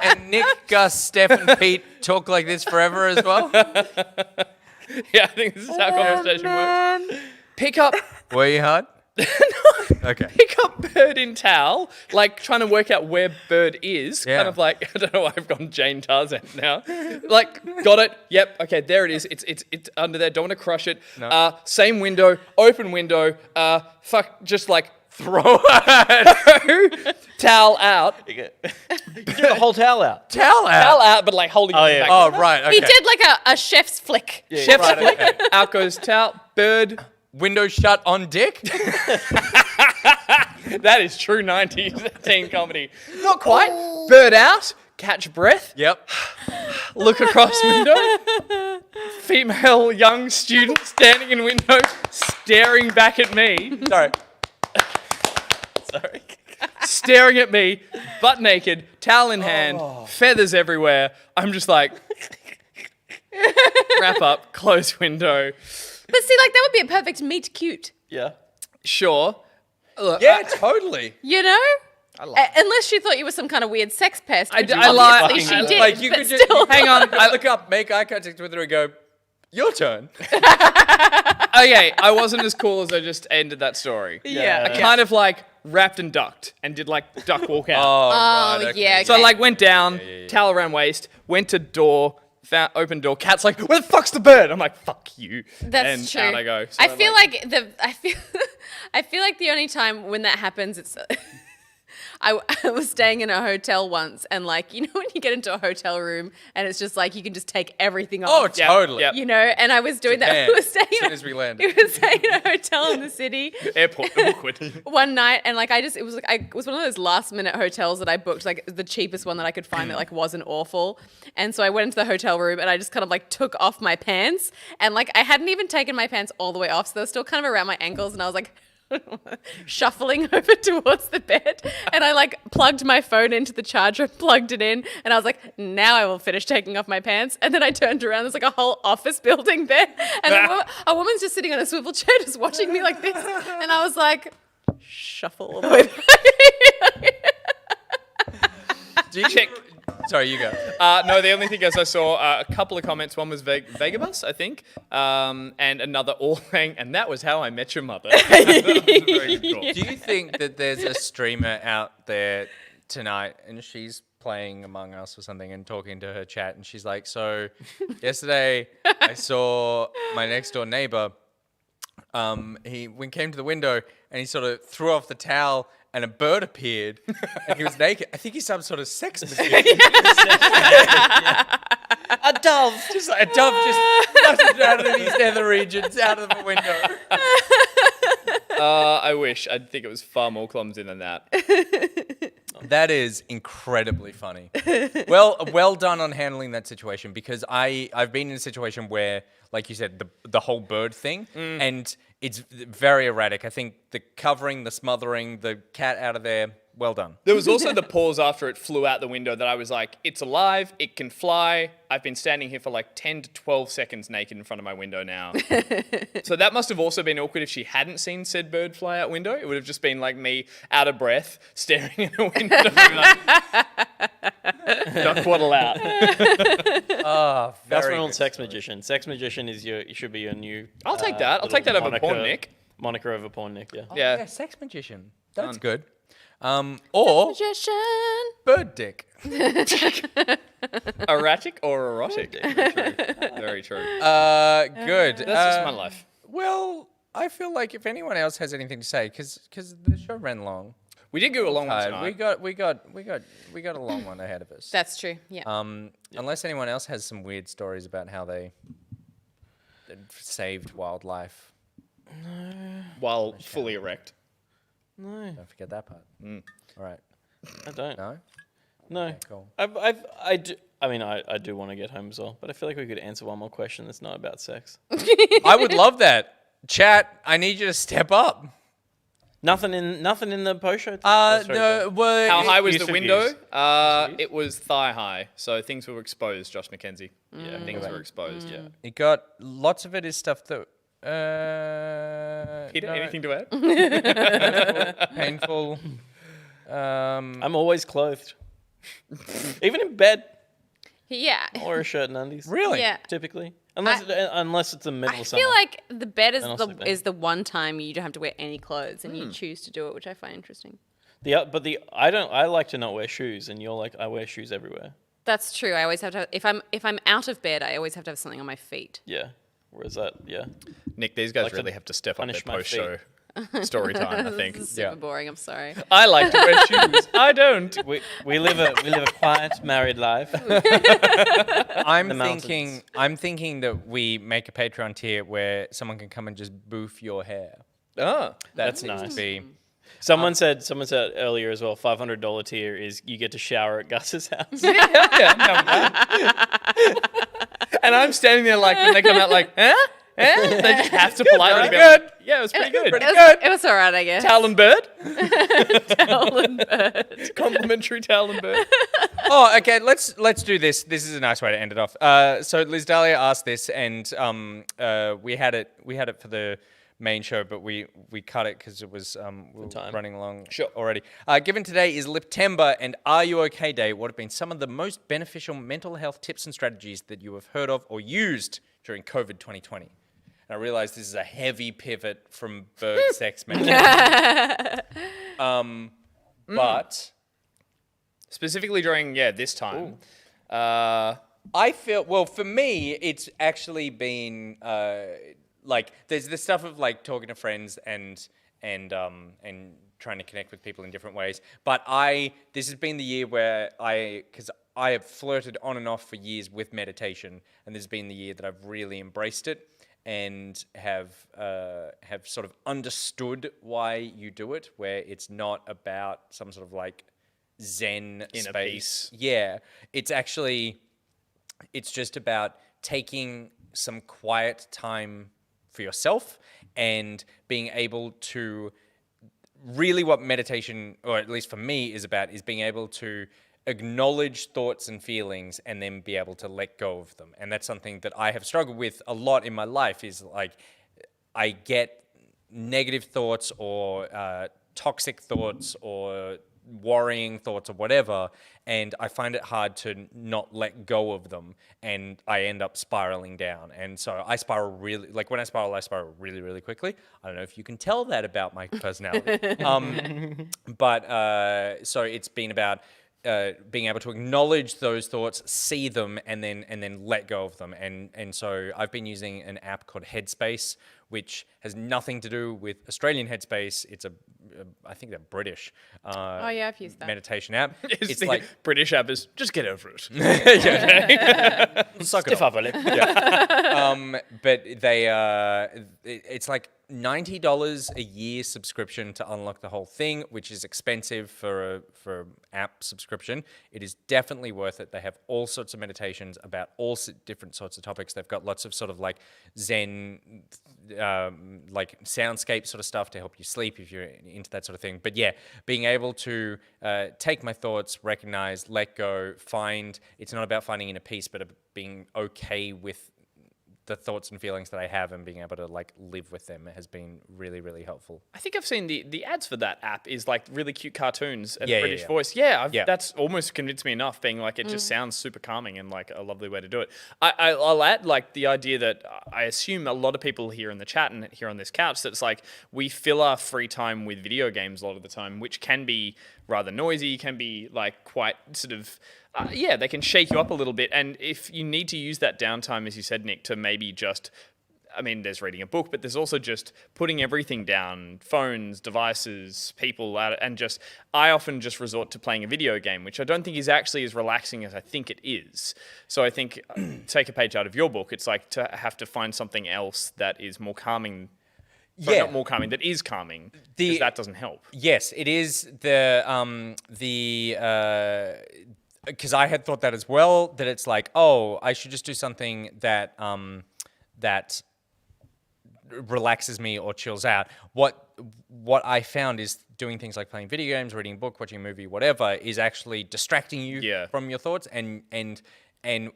Speaker 2: and Nick, Gus, Steph, and Pete talk like this forever as well.
Speaker 1: Yeah, I think this is how conversation works. Pick up.
Speaker 2: Were you hard? Okay.
Speaker 1: Pick up bird in towel, like trying to work out where bird is.
Speaker 2: Yeah.
Speaker 1: Kind of like, I don't know why I've gone Jane Tarzan now. Like, got it. Yep. Okay, there it is. It's under there. Don't want to crush it.
Speaker 2: No.
Speaker 1: Same window, open window. Fuck, just like
Speaker 2: Throw it.
Speaker 1: towel out.
Speaker 3: Get the whole towel out.
Speaker 2: Towel out.
Speaker 1: Towel out, but like holding
Speaker 3: Oh,
Speaker 1: it
Speaker 3: yeah.
Speaker 1: back.
Speaker 2: Oh, right. Okay.
Speaker 4: He did like a chef's flick.
Speaker 1: Chef's
Speaker 3: right,
Speaker 1: flick.
Speaker 3: okay.
Speaker 1: Out goes towel. Bird.
Speaker 2: Window shut on dick.
Speaker 1: That is true 90s teen comedy. Not quite. Bird out. Catch breath.
Speaker 2: Yep.
Speaker 1: Look across window. Female young student standing in window, staring back at me.
Speaker 2: Sorry.
Speaker 3: Sorry.
Speaker 1: Staring at me, butt naked, towel in hand, feathers everywhere. I'm just like, wrap up, close window.
Speaker 4: But see, like, that would be a perfect meet cute.
Speaker 3: Yeah.
Speaker 1: Sure. Look,
Speaker 2: Yeah, totally.
Speaker 4: You know?
Speaker 1: lied.
Speaker 4: Unless she thought you were some kind of weird sex pest.
Speaker 1: I
Speaker 4: which
Speaker 1: d- I lied.
Speaker 4: obviously
Speaker 1: I-
Speaker 4: she did,
Speaker 2: Like you
Speaker 4: but
Speaker 2: could just
Speaker 4: still.
Speaker 1: hang on.
Speaker 2: I look up, make eye contact with her, and go, "Your turn."
Speaker 1: Okay, I wasn't as cool as I just ended that story.
Speaker 4: Yeah.
Speaker 1: I kind of like wrapped and ducked and did like duck walk out.
Speaker 2: Oh,
Speaker 4: Oh,
Speaker 2: right, okay.
Speaker 4: yeah.
Speaker 1: So I like went down, towel around waist, went to door, found open door. Cat's like, where the fuck's the bird? I'm like, fuck you.
Speaker 4: That's
Speaker 1: and
Speaker 4: true.
Speaker 1: out I go. So
Speaker 4: I feel like I feel like the only time when that happens, it's. I was staying in a hotel once, and like, you know, when you get into a hotel room and it's just like you can just take everything off.
Speaker 2: Oh, totally.
Speaker 1: Yep.
Speaker 4: You know, and I was doing that.
Speaker 2: Japan,
Speaker 4: We were staying
Speaker 2: as soon as we landed.
Speaker 4: We were staying in a hotel in the city
Speaker 1: Airport awkward.
Speaker 4: one night, and like it was one of those last minute hotels that I booked, like the cheapest one that I could find that like wasn't awful. And so I went into the hotel room and I just kind of like took off my pants, and like I hadn't even taken my pants all the way off, so they were still kind of around my ankles, and I was like shuffling over towards the bed, and I like plugged my phone into the charger, plugged it in, and I was like, now I will finish taking off my pants. And then I turned around, there's like a whole office building there, and a woman's just sitting on a swivel chair just watching me like this, and I was like, shuffle all the way back.
Speaker 1: Do you check?
Speaker 2: Sorry, you go.
Speaker 1: No, the only thing is I saw a couple of comments. One was Vegabus, I think, and another all saying, and that was how I met your mother. That was a very good call.
Speaker 2: Do you think that there's a streamer out there tonight and she's playing Among Us or something and talking to her chat, and she's like, so yesterday I saw my next door neighbor. He came to the window and he sort of threw off the towel and a bird appeared and he was naked. I think he's some sort of sex machine.
Speaker 3: A dove.
Speaker 2: Just like a dove just fluttered out of his nether regions out of the window.
Speaker 1: I wish. I think it was far more clumsy than that.
Speaker 2: That is incredibly funny. Well done on handling that situation, because I've been in a situation where, like you said, the whole bird thing, and it's very erratic. I think the covering, the smothering, the cat out of there, well done.
Speaker 1: There was also the pause after it flew out the window that I was like, it's alive, it can fly. I've been standing here for like 10 to 12 seconds naked in front of my window now. So that must have also been awkward if she hadn't seen said bird fly out window. It would have just been like me out of breath, staring at a window, like, duck waddle out.
Speaker 2: Oh,
Speaker 3: Gus
Speaker 2: very
Speaker 3: Reynolds,
Speaker 2: good.
Speaker 3: Sex Magician. Sex Magician should be your new.
Speaker 1: I'll take that. I'll take that over porn, Nick.
Speaker 3: Moniker over porn, Nick. Yeah.
Speaker 1: Yeah.
Speaker 2: Sex magician. That's good. Or
Speaker 4: Magician.
Speaker 2: bird dick.
Speaker 1: Erratic or erotic? Very true.
Speaker 2: Good.
Speaker 1: That's just my life.
Speaker 2: Well, I feel like if anyone else has anything to say, because the show ran long.
Speaker 1: We did go a long one tonight.
Speaker 2: We got a long one ahead of us.
Speaker 4: That's true. Yeah.
Speaker 2: Unless anyone else has some weird stories about how they saved wildlife.
Speaker 1: While fully erect.
Speaker 3: No,
Speaker 2: Don't forget that part. All right.
Speaker 3: I don't.
Speaker 2: No?
Speaker 3: No.
Speaker 2: Cool.
Speaker 3: I do. I mean, I do want to get home as well, but I feel like we could answer one more question that's not about sex.
Speaker 2: I would love that. Chat, I need you to step up.
Speaker 3: Nothing in the post show.
Speaker 2: No, well,
Speaker 1: How high was
Speaker 3: Use
Speaker 1: the
Speaker 3: of
Speaker 1: window?
Speaker 3: views.
Speaker 1: It was thigh high, so things were exposed. Josh McKenzie. Yeah, things were exposed. Yeah.
Speaker 2: it got lots of it is stuff that.
Speaker 1: Peter,
Speaker 2: no,
Speaker 1: anything to add?
Speaker 2: painful.
Speaker 3: I'm always clothed, even in bed,
Speaker 4: Yeah.
Speaker 3: or a shirt and undies.
Speaker 2: Really?
Speaker 4: Yeah.
Speaker 3: Typically, unless it's the middle
Speaker 4: I
Speaker 3: of summer.
Speaker 4: feel like the bed is
Speaker 3: And I'll sleep there.
Speaker 4: the one time you don't have to wear any clothes and you choose to do it, which I find interesting.
Speaker 3: I like to not wear shoes, and you're like, I wear shoes everywhere.
Speaker 4: That's true. I always have to if I'm out of bed, I always have to have something on my feet.
Speaker 3: Yeah. Whereas that, yeah.
Speaker 1: Nick, these guys
Speaker 3: Like to
Speaker 1: really have to step up their
Speaker 3: punish my
Speaker 1: post-show story time, I think.
Speaker 4: This is super boring. I'm sorry.
Speaker 1: I like to wear shoes. I don't.
Speaker 3: We live a quiet married life.
Speaker 2: I'm
Speaker 3: mountains.
Speaker 2: thinking that we make a Patreon tier where someone can come and just boof your hair.
Speaker 1: Oh.
Speaker 3: That's
Speaker 2: seems to
Speaker 3: nice.
Speaker 2: be-
Speaker 3: Someone said earlier as well. $500 tier is you get to shower at Gus's house.
Speaker 1: And I'm standing there like, when they come out like, huh? They just have to politely be
Speaker 2: Good.
Speaker 1: like, yeah, it was pretty good.
Speaker 4: It was all right, I guess.
Speaker 1: Towel and bird?
Speaker 4: Towel and bird.
Speaker 1: Complimentary towel and bird.
Speaker 2: Oh, okay. Let's do this. This is a nice way to end it off. So Liz Dahlia asked this, and we had it for the main show, but we cut it because it was we were
Speaker 3: time.
Speaker 2: running along
Speaker 1: Sure.
Speaker 2: already. Given today is Liptember and Are You OK Day, what have been some of the most beneficial mental health tips and strategies that you have heard of or used during COVID 2020? And I realize this is a heavy pivot from bird sex management. But
Speaker 1: Specifically during, this time.
Speaker 2: I feel, well, for me, it's actually been like there's the stuff of like talking to friends and and trying to connect with people in different ways. But this has been the year where because I have flirted on and off for years with meditation, and this has been the year that I've really embraced it and have sort of understood why you do it, where it's not about some sort of like Zen
Speaker 1: Inner
Speaker 2: space.
Speaker 1: peace.
Speaker 2: Yeah, it's just about taking some quiet time for yourself and being able to really what meditation, or at least for me, is about is being able to acknowledge thoughts and feelings and then be able to let go of them. And that's something that I have struggled with a lot in my life, is like I get negative thoughts or toxic thoughts or worrying thoughts or whatever, and I find it hard to not let go of them, and I end up spiraling down. And so I spiral really, like when I spiral really, really quickly. I don't know if you can tell that about my personality. But so it's been about being able to acknowledge those thoughts, see them, and then let go of them. And so I've been using an app called Headspace, which has nothing to do with Australian Headspace. It's I think they're British.
Speaker 4: Oh yeah, I've used that.
Speaker 2: Meditation app.
Speaker 1: It's like British app is just get over it.
Speaker 2: Suck it
Speaker 3: Stiff
Speaker 2: off.
Speaker 3: upper lip.
Speaker 2: But it's like $90 a year subscription to unlock the whole thing, which is expensive for an app subscription. It is definitely worth it. They have all sorts of meditations about all different sorts of topics. They've got lots of sort of like Zen, like soundscape sort of stuff to help you sleep if you're into that sort of thing. But yeah, being able to take my thoughts, recognize, let go, it's not about finding inner peace, but being okay with the thoughts and feelings that I have and being able to like live with them has been really, really helpful.
Speaker 1: I think I've seen the ads for that app is like really cute cartoons and
Speaker 2: Yeah,
Speaker 1: British
Speaker 2: yeah.
Speaker 1: voice. Yeah,
Speaker 2: Yeah.
Speaker 1: that's almost convinced me enough, being like it just sounds super calming and like a lovely way to do it. I'll add like the idea that I assume a lot of people here in the chat and here on this couch, that it's like we fill our free time with video games a lot of the time, which can be rather noisy, can be like quite sort of they can shake you up a little bit. And if you need to use that downtime, as you said, Nick, to maybe just, I mean, there's reading a book, but there's also just putting everything down, phones, devices, people out, and just, I often just resort to playing a video game, which I don't think is actually as relaxing as I think it is. So I think, take a page out of your book, it's like to have to find something else that is more calming. Sorry, not more calming, that is calming, because that doesn't help.
Speaker 2: Yes, it is because I had thought that as well, that it's like, oh, I should just do something that that relaxes me or chills out. What I found is doing things like playing video games, reading a book, watching a movie, whatever, is actually distracting you from your thoughts, and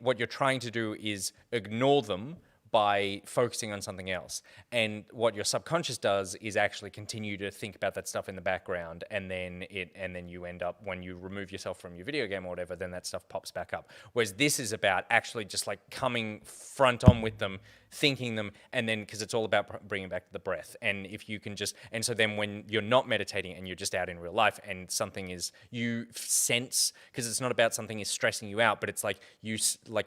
Speaker 2: what you're trying to do is ignore them by focusing on something else. And what your subconscious does is actually continue to think about that stuff in the background, and then you end up, when you remove yourself from your video game or whatever, then that stuff pops back up. Whereas this is about actually just like coming front on with them, thinking them, and then, because it's all about bringing back the breath. And if you can just, and so then when you're not meditating and you're just out in real life and something is, you sense, because it's not about something is stressing you out, but it's like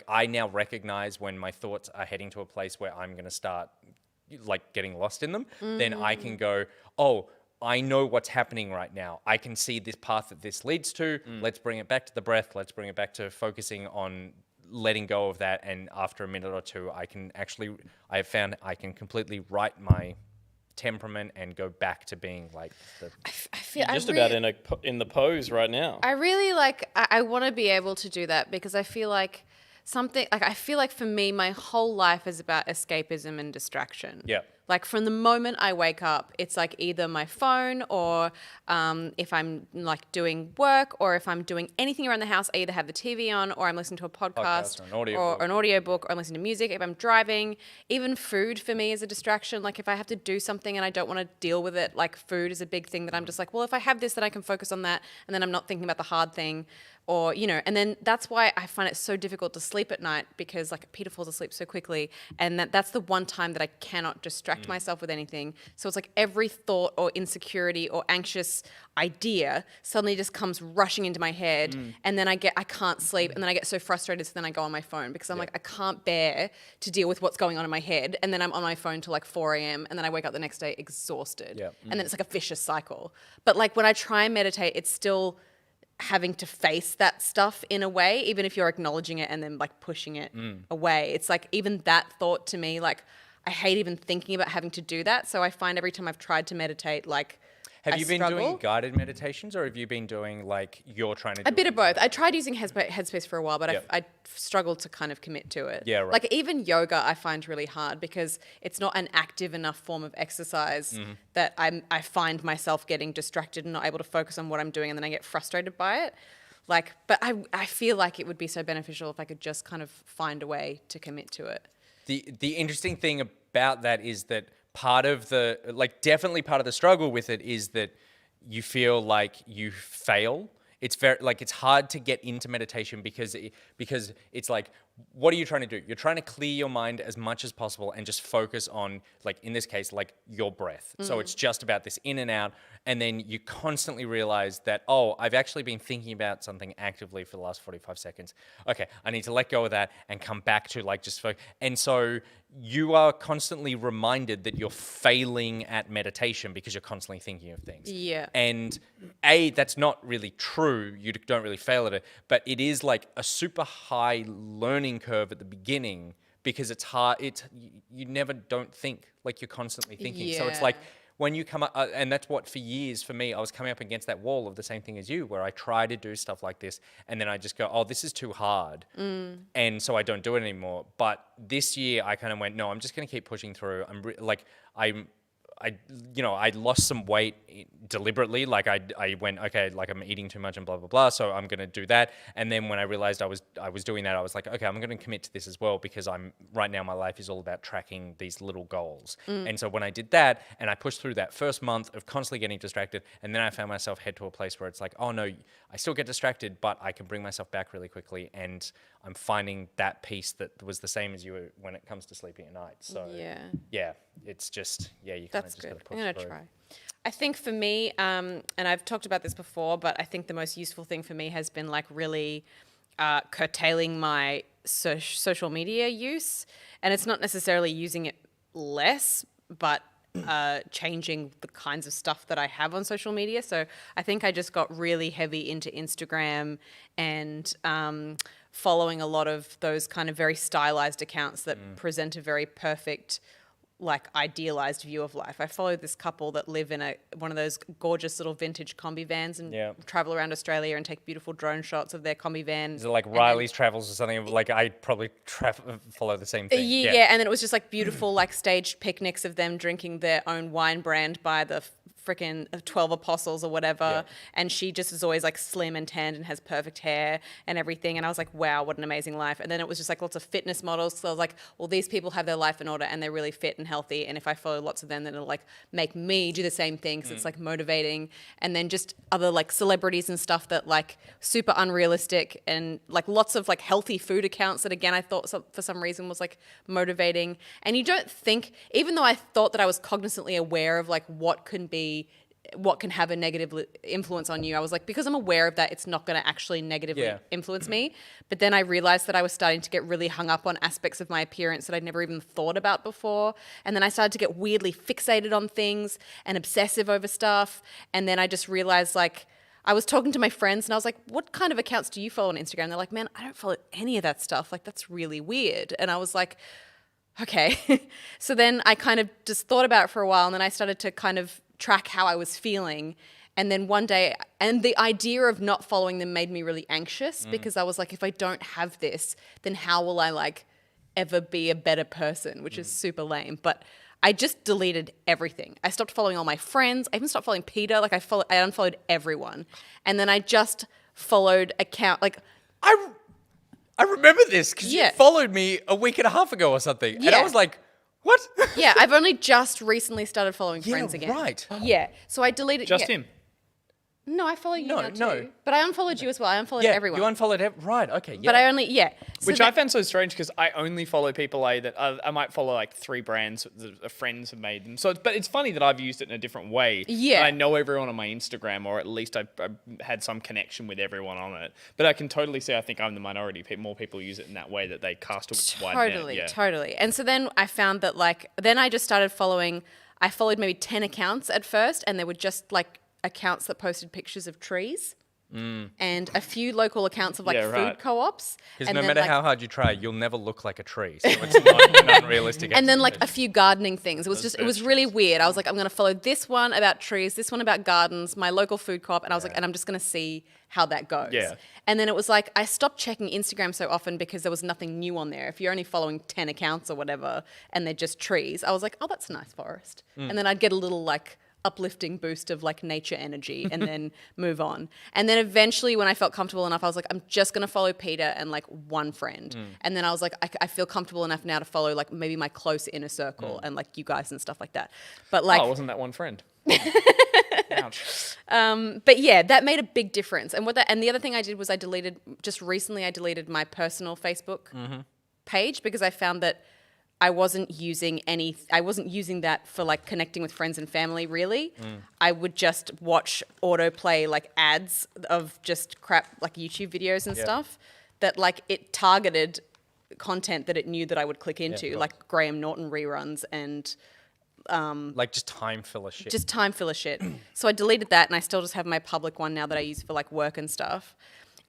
Speaker 2: I now recognize when my thoughts are heading to a place where I'm going to start like getting lost in them, then I can go, oh, I know what's happening right now. I can see this path that this leads to. Let's bring it back to the breath. Let's bring it back to focusing on letting go of that. And after a minute or two, I have found I can completely right my temperament and go back to being like
Speaker 4: I feel
Speaker 3: Just about in the pose right now.
Speaker 4: I really like. I want to be able to do that, because I feel like for me, my whole life is about escapism and distraction.
Speaker 2: Yeah.
Speaker 4: Like from the moment I wake up, it's like either my phone or if I'm like doing work or if I'm doing anything around the house, I either have the TV on or I'm listening to a podcast or an audiobook, or I'm listening to music. If I'm driving, even food for me is a distraction. Like if I have to do something and I don't want to deal with it, like food is a big thing that I'm just like, well, if I have this, then I can focus on that, and then I'm not thinking about the hard thing. Or, and then that's why I find it so difficult to sleep at night, because like Peter falls asleep so quickly, and that's the one time that I cannot distract distract myself with anything. So it's like every thought or insecurity or anxious idea suddenly just comes rushing into my head, and then I can't sleep, and then I get so frustrated, so then I go on my phone because I'm like, I can't bear to deal with what's going on in my head, and then I'm on my phone till like 4 a.m. and then I wake up the next day exhausted, and then it's like a vicious cycle. But like when I try and meditate, it's still having to face that stuff in a way, even if you're acknowledging it and then like pushing it away. It's like even that thought to me, like I hate even thinking about having to do that. So I find every time I've tried to meditate, like
Speaker 2: Have
Speaker 4: I
Speaker 2: you been
Speaker 4: struggle.
Speaker 2: doing guided meditations, or have you been doing like you're trying to do
Speaker 4: A bit
Speaker 2: it
Speaker 4: of both.
Speaker 2: yourself?
Speaker 4: I tried using Headspace for a while, but
Speaker 2: Yep.
Speaker 4: I struggled to kind of commit to it.
Speaker 2: Yeah, right.
Speaker 4: Like even yoga, I find really hard because it's not an active enough form of exercise that I find myself getting distracted and not able to focus on what I'm doing, and then I get frustrated by it. Like, but I feel like it would be so beneficial if I could just kind of find a way to commit to it.
Speaker 2: The interesting thing about that is that part of the, like definitely part of the struggle with it is that you feel like you fail. It's very, like it's hard to get into meditation because it's like, what are you trying to do? You're trying to clear your mind as much as possible and just focus on, like in this case, like your breath. So it's just about this in and out. And then you constantly realize that, oh, I've actually been thinking about something actively for the last 45 seconds. Okay, I need to let go of that and come back to like just focus. And so you are constantly reminded that you're failing at meditation because you're constantly thinking of things.
Speaker 4: Yeah.
Speaker 2: And that's not really true. You don't really fail at it, but it is like a super high learning curve at the beginning because it's hard. You never don't think, like you're constantly thinking. So it's like
Speaker 4: Yeah.
Speaker 2: when you come up, and that's what for years for me, I was coming up against that wall of the same thing as you, where I try to do stuff like this, and then I just go, oh, this is too hard. And so I don't do it anymore. But this year I kind of went, no, I'm just going to keep pushing through. I lost some weight deliberately. Like I went, okay, like I'm eating too much and blah, blah, blah. So I'm going to do that. And then when I realized I was doing that, I was like, okay, I'm going to commit to this as well because right now my life is all about tracking these little goals. And so when I did that and I pushed through that first month of constantly getting distracted, and then I found myself head to a place where it's like, oh no, I still get distracted, but I can bring myself back really quickly. And I'm finding that peace that was the same as you when it comes to sleeping at night. So yeah, it's just, you kind of
Speaker 4: That's
Speaker 2: just
Speaker 4: good.
Speaker 2: got to push
Speaker 4: I'm going to
Speaker 2: through.
Speaker 4: try. I think for me, and I've talked about this before, but I think the most useful thing for me has been like really curtailing my social media use. And it's not necessarily using it less, but changing the kinds of stuff that I have on social media. So I think I just got really heavy into Instagram and following a lot of those kind of very stylized accounts that present a very perfect, like idealized view of life. I follow this couple that live in one of those gorgeous little vintage combi vans and travel around Australia and take beautiful drone shots of their combi van.
Speaker 2: Is it like Riley's Travels or something? Like I'd probably follow the same thing.
Speaker 4: Yeah, and then it was just like beautiful like staged picnics of them drinking their own wine brand by the freaking 12 Apostles or whatever. And she just is always like slim and tanned and has perfect hair and everything. And I was like, wow, what an amazing life. And then it was just like lots of fitness models. So I was like, well, these people have their life in order and they're really fit and healthy. And if I follow lots of them, then it'll like make me do the same thing. Because it's like motivating. And then just other like celebrities and stuff that like super unrealistic and like lots of like healthy food accounts that again, I thought for some reason was like motivating. And you don't think, even though I thought that I was cognizantly aware of like what can have a negative influence on you. I was like, because I'm aware of that, it's not going to actually negatively influence me. But then I realized that I was starting to get really hung up on aspects of my appearance that I'd never even thought about before. And then I started to get weirdly fixated on things and obsessive over stuff. And then I just realized like, I was talking to my friends and I was like, what kind of accounts do you follow on Instagram? They're like, man, I don't follow any of that stuff. Like, that's really weird. And I was like, okay. So then I kind of just thought about it for a while, and then I started to kind of track how I was feeling. And then one day, and the idea of not following them made me really anxious because I was like, if I don't have this, then how will I like ever be a better person, which is super lame. But I just deleted everything. I stopped following all my friends. I even stopped following Peter. Like I unfollowed everyone. And then I just followed like
Speaker 2: I remember this because you followed me a week and a half ago or something. And I was like, what?
Speaker 4: Yeah, I've only just recently started following friends again.
Speaker 2: Right.
Speaker 4: Yeah, so I deleted...
Speaker 1: Just
Speaker 4: yeah.
Speaker 1: him.
Speaker 4: No, I follow you
Speaker 2: No,
Speaker 4: now too.
Speaker 2: no.
Speaker 4: But I unfollowed you as well. I unfollowed
Speaker 2: Yeah,
Speaker 4: everyone.
Speaker 2: you unfollowed right? Okay, yeah.
Speaker 4: But I only So
Speaker 1: Which I found so strange because I only follow people I might follow like 3 brands that friends have made them. So, but it's funny that I've used it in a different way.
Speaker 4: Yeah.
Speaker 1: And I know everyone on my Instagram, or at least I had some connection with everyone on it. But I can totally see. I think I'm the minority. More people use it in that way that they cast a wide net.
Speaker 4: Totally,
Speaker 1: Yeah.
Speaker 4: totally. And so then I found that then I just started following. I followed maybe 10 accounts at first, and they were just like accounts that posted pictures of trees. And a few local accounts of
Speaker 1: Yeah, right.
Speaker 4: food co-ops.
Speaker 2: Because
Speaker 4: and
Speaker 2: no
Speaker 4: then,
Speaker 2: matter
Speaker 4: like,
Speaker 2: how hard you try, you'll never look like a tree. So it's not an unrealistic.
Speaker 4: and then like a few gardening things. It was just, it was really weird. I was like, I'm going to follow this one about trees, this one about gardens, my local food co-op. And I was like, and I'm just going to see how that goes.
Speaker 1: Yeah.
Speaker 4: And then it was like, I stopped checking Instagram so often because there was nothing new on there. If you're only following 10 accounts or whatever, and they're just trees, I was like, oh, that's a nice forest. And then I'd get a little like uplifting boost of like nature energy and then move on. And then eventually when I felt comfortable enough, I was like, I'm just going to follow Peter and like one friend. And then I was like, I feel comfortable enough now to follow like maybe my close inner circle and like you guys and stuff like that. But like,
Speaker 1: Oh, wasn't that one friend? Ouch.
Speaker 4: but yeah, that made a big difference. And and the other thing I did was I deleted my personal Facebook page because I found that I wasn't using that for like connecting with friends and family really. I would just watch autoplay like ads of just crap like YouTube videos and stuff that like it targeted content that it knew that I would click into, like Graham Norton reruns and
Speaker 2: like just time filler shit.
Speaker 4: just time filler shit. So I deleted that and I still just have my public one now that I use for like work and stuff.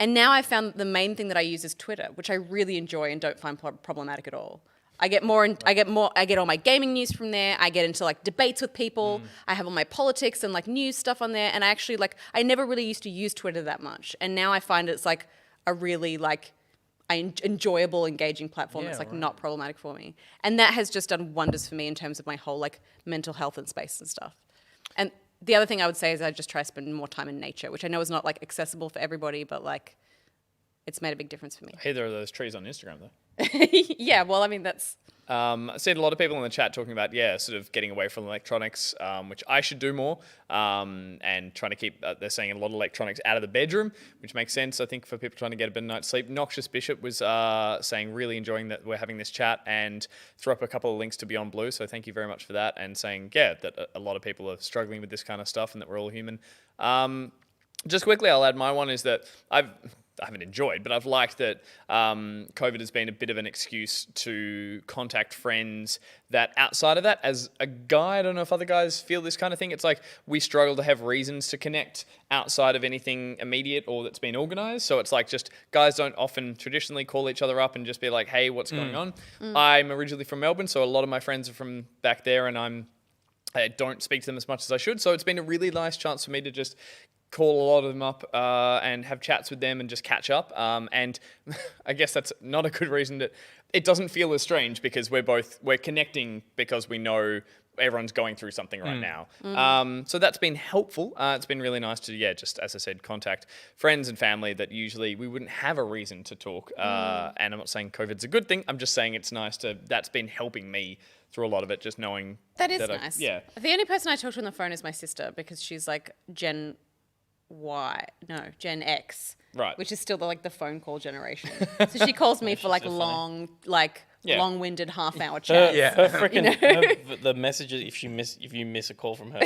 Speaker 4: And now I found that the main thing that I use is Twitter, which I really enjoy and don't find problematic at all. I get all my gaming news from there. I get into like debates with people. I have all my politics and like news stuff on there. And I actually I never really used to use Twitter that much. And now I find it's like a really like enjoyable, engaging platform that's like not problematic for me. And that has just done wonders for me in terms of my whole like mental health and space and stuff. And the other thing I would say is I just try to spend more time in nature, which I know is not like accessible for everybody, but like it's made a big difference for me.
Speaker 1: Hey, there are those trees on Instagram though.
Speaker 4: Yeah, well, I mean, that's...
Speaker 1: I see a lot of people in the chat talking about, sort of getting away from electronics, which I should do more, and trying to keep, they're saying a lot of electronics out of the bedroom, which makes sense, I think, for people trying to get a better night's sleep. Noxious Bishop was saying really enjoying that we're having this chat and threw up a couple of links to Beyond Blue, so thank you very much for that, and saying, that a lot of people are struggling with this kind of stuff and that we're all human. Just quickly, I'll add my one is that I haven't enjoyed, but I've liked that COVID has been a bit of an excuse to contact friends that outside of that, as a guy, I don't know if other guys feel this kind of thing. It's like we struggle to have reasons to connect outside of anything immediate or that's been organized. So it's like just guys don't often traditionally call each other up and just be like, hey, what's going on? I'm originally from Melbourne, so a lot of my friends are from back there and I don't speak to them as much as I should. So it's been a really nice chance for me to just call a lot of them up and have chats with them and just catch up. And I guess that's not a good reason that it doesn't feel as strange because we're connecting because we know everyone's going through something right now. So that's been helpful. It's been really nice to, just as I said, contact friends and family that usually we wouldn't have a reason to talk. And I'm not saying COVID's a good thing. I'm just saying that's been helping me through a lot of it, just knowing
Speaker 4: that is nice.
Speaker 1: The
Speaker 4: only person I talk to on the phone is my sister because she's like Gen X,
Speaker 1: right?
Speaker 4: Which is still the phone call generation. So she calls me for like long, long-winded half-hour chats.
Speaker 3: The messages. If you miss a call from her,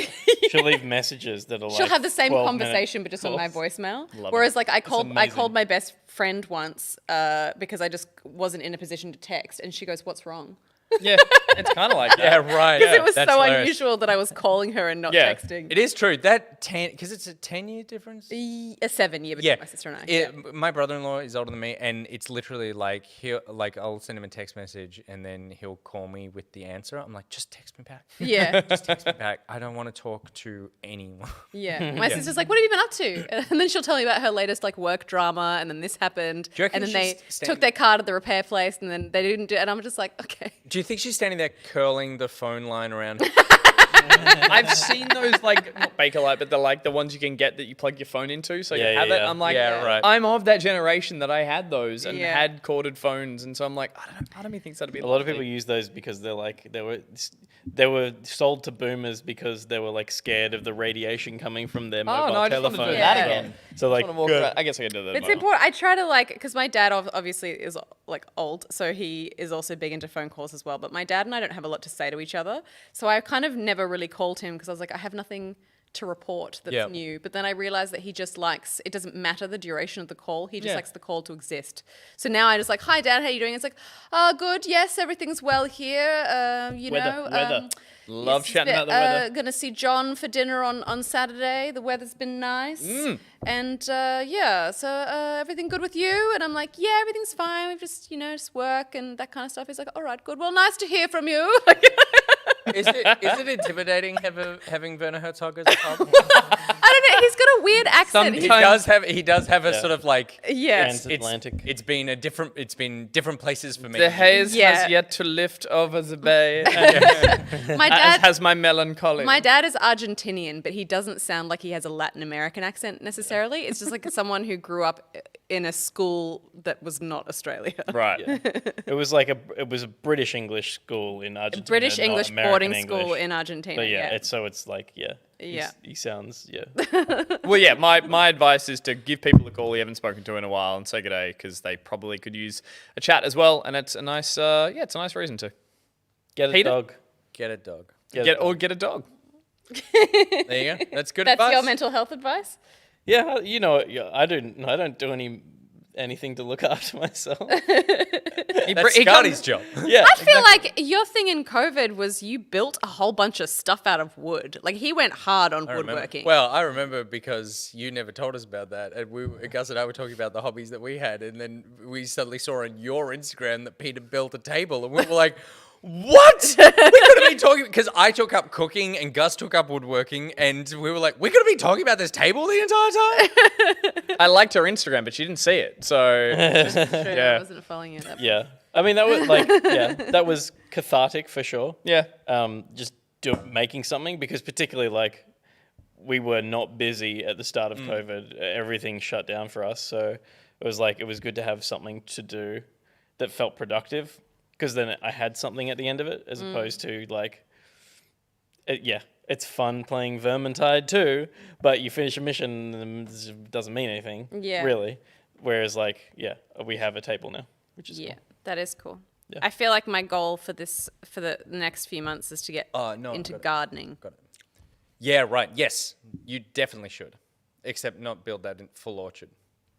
Speaker 3: she'll leave messages that are
Speaker 4: she'll have the same conversation, but just on my voicemail. Whereas I called my best friend once because I just wasn't in a position to text, and she goes, "What's wrong?"
Speaker 1: Yeah, it's kind of like that.
Speaker 2: Yeah, right.
Speaker 4: Because it was
Speaker 2: That's
Speaker 4: so
Speaker 2: hilarious.
Speaker 4: unusual that I was calling her and not texting.
Speaker 2: It is true. That 10, because it's a 10-year difference.
Speaker 4: A 7-year between my sister and I.
Speaker 2: My brother-in-law is older than me, and it's literally like I'll send him a text message, and then he'll call me with the answer. I'm like, just text me back.
Speaker 4: Yeah.
Speaker 2: Just text me back. I don't want to talk to anyone.
Speaker 4: Yeah. My sister's like, what have you been up to? And then she'll tell me about her latest work drama, and then this happened.
Speaker 2: reckon
Speaker 4: And then they
Speaker 2: she's
Speaker 4: took their car to the repair place, and then they didn't do it. And I'm just like, okay.
Speaker 2: Do you think she's standing there curling the phone line around?
Speaker 1: I've seen those like not Bakelite, but they're like the ones you can get that you plug your phone into, so you
Speaker 3: Yeah,
Speaker 1: have
Speaker 3: yeah,
Speaker 1: it.
Speaker 3: yeah.
Speaker 1: I'm like,
Speaker 2: Yeah, right.
Speaker 1: I'm of that generation that I had those and
Speaker 4: Yeah.
Speaker 1: had corded phones, and so I'm like, I don't know, part of me thinks that'd be
Speaker 3: A lot of
Speaker 1: lovely.
Speaker 3: people use those because they're like they were sold to boomers because they were like scared of the radiation coming from their mobile
Speaker 1: no, I just wanted to
Speaker 3: telephone.
Speaker 1: do
Speaker 4: that
Speaker 3: as
Speaker 4: again.
Speaker 3: So like,
Speaker 1: I wanna walk around- I guess I could do that.
Speaker 4: It's
Speaker 1: tomorrow.
Speaker 4: important. I try to like, because my dad obviously is like old, so he is also big into phone calls as well. But my dad and I don't have a lot to say to each other, so I kind of never really called him because I was like, I have nothing to report that's
Speaker 2: Yep.
Speaker 4: new. But then I realized that he just likes, it doesn't matter the duration of the call. He just
Speaker 1: Yeah.
Speaker 4: likes the call to exist. So now I just like, hi dad, how you doing? It's like, oh, good. Yes, everything's well here. You
Speaker 3: Weather,
Speaker 4: know,
Speaker 3: weather.
Speaker 1: Love chatting about the weather.
Speaker 4: Gonna see John for dinner on Saturday. The weather's been nice, and yeah, so everything good with you? And I'm like, yeah, everything's fine. We've just just work and that kind of stuff. He's like, all right, good. Well, nice to hear from you.
Speaker 2: Is it intimidating having Werner Herzog as a pub?
Speaker 4: I don't know. He's got a weird accent.
Speaker 2: He does have a sort of like
Speaker 4: Yes.
Speaker 3: Transatlantic.
Speaker 2: it's been different places for me.
Speaker 1: The haze
Speaker 4: Yeah.
Speaker 1: has yet to lift over the bay,
Speaker 4: My
Speaker 1: as
Speaker 4: dad.
Speaker 1: has my melancholy.
Speaker 4: My dad is Argentinian, but he doesn't sound like he has a Latin American accent necessarily. It's just like someone who grew up in a school that was not Australia.
Speaker 1: Right.
Speaker 3: It was like it was a British English school in Argentina.
Speaker 4: British
Speaker 3: not
Speaker 4: English
Speaker 3: American
Speaker 4: boarding
Speaker 3: English.
Speaker 4: school in Argentina.
Speaker 3: But yeah,
Speaker 4: yeah.
Speaker 3: it's like
Speaker 4: Yeah.
Speaker 3: He sounds
Speaker 1: Well, yeah, my advice is to give people a call you haven't spoken to in a while and say good day, because they probably could use a chat as well, and it's a nice it's a nice reason to
Speaker 3: get a
Speaker 1: Peter?
Speaker 3: dog.
Speaker 2: Get a dog.
Speaker 3: Get a
Speaker 1: get
Speaker 3: dog.
Speaker 1: a dog.
Speaker 2: There you go. That's good
Speaker 4: That's
Speaker 2: advice.
Speaker 4: your mental health advice?
Speaker 3: Yeah, I don't do anything to look after myself.
Speaker 2: That's Scotty's job.
Speaker 3: Yeah,
Speaker 4: I feel like your thing in COVID was you built a whole bunch of stuff out of wood. Like he went hard on
Speaker 2: I remember.
Speaker 4: woodworking.
Speaker 2: Well, I remember because you never told us about that, and Gus and I were talking about the hobbies that we had, and then we suddenly saw on your Instagram that Peter built a table, and we were like, "What? We could have been talking because I took up cooking and Gus took up woodworking, and we were like, we could have been talking about this table the entire time."
Speaker 1: I liked her Instagram, but she didn't see it, so
Speaker 4: True, I
Speaker 1: yeah.
Speaker 4: wasn't following you. That
Speaker 3: yeah. I mean, that was that was cathartic for sure.
Speaker 1: yeah.
Speaker 3: Just making something, because particularly like we were not busy at the start of COVID. Everything shut down for us, so it was good to have something to do that felt productive, because then I had something at the end of it, as opposed to like, it's fun playing Vermintide too, but you finish a mission and it doesn't mean anything,
Speaker 4: Yeah.
Speaker 3: really. Whereas we have a table now, which is
Speaker 4: Yeah,
Speaker 3: cool.
Speaker 4: that is cool.
Speaker 3: Yeah.
Speaker 4: I feel like my goal for the next few months is to get
Speaker 2: No, I've
Speaker 4: into
Speaker 2: got it.
Speaker 4: gardening.
Speaker 2: Got it. Yeah, right. Yes, you definitely should, except not build that in full orchard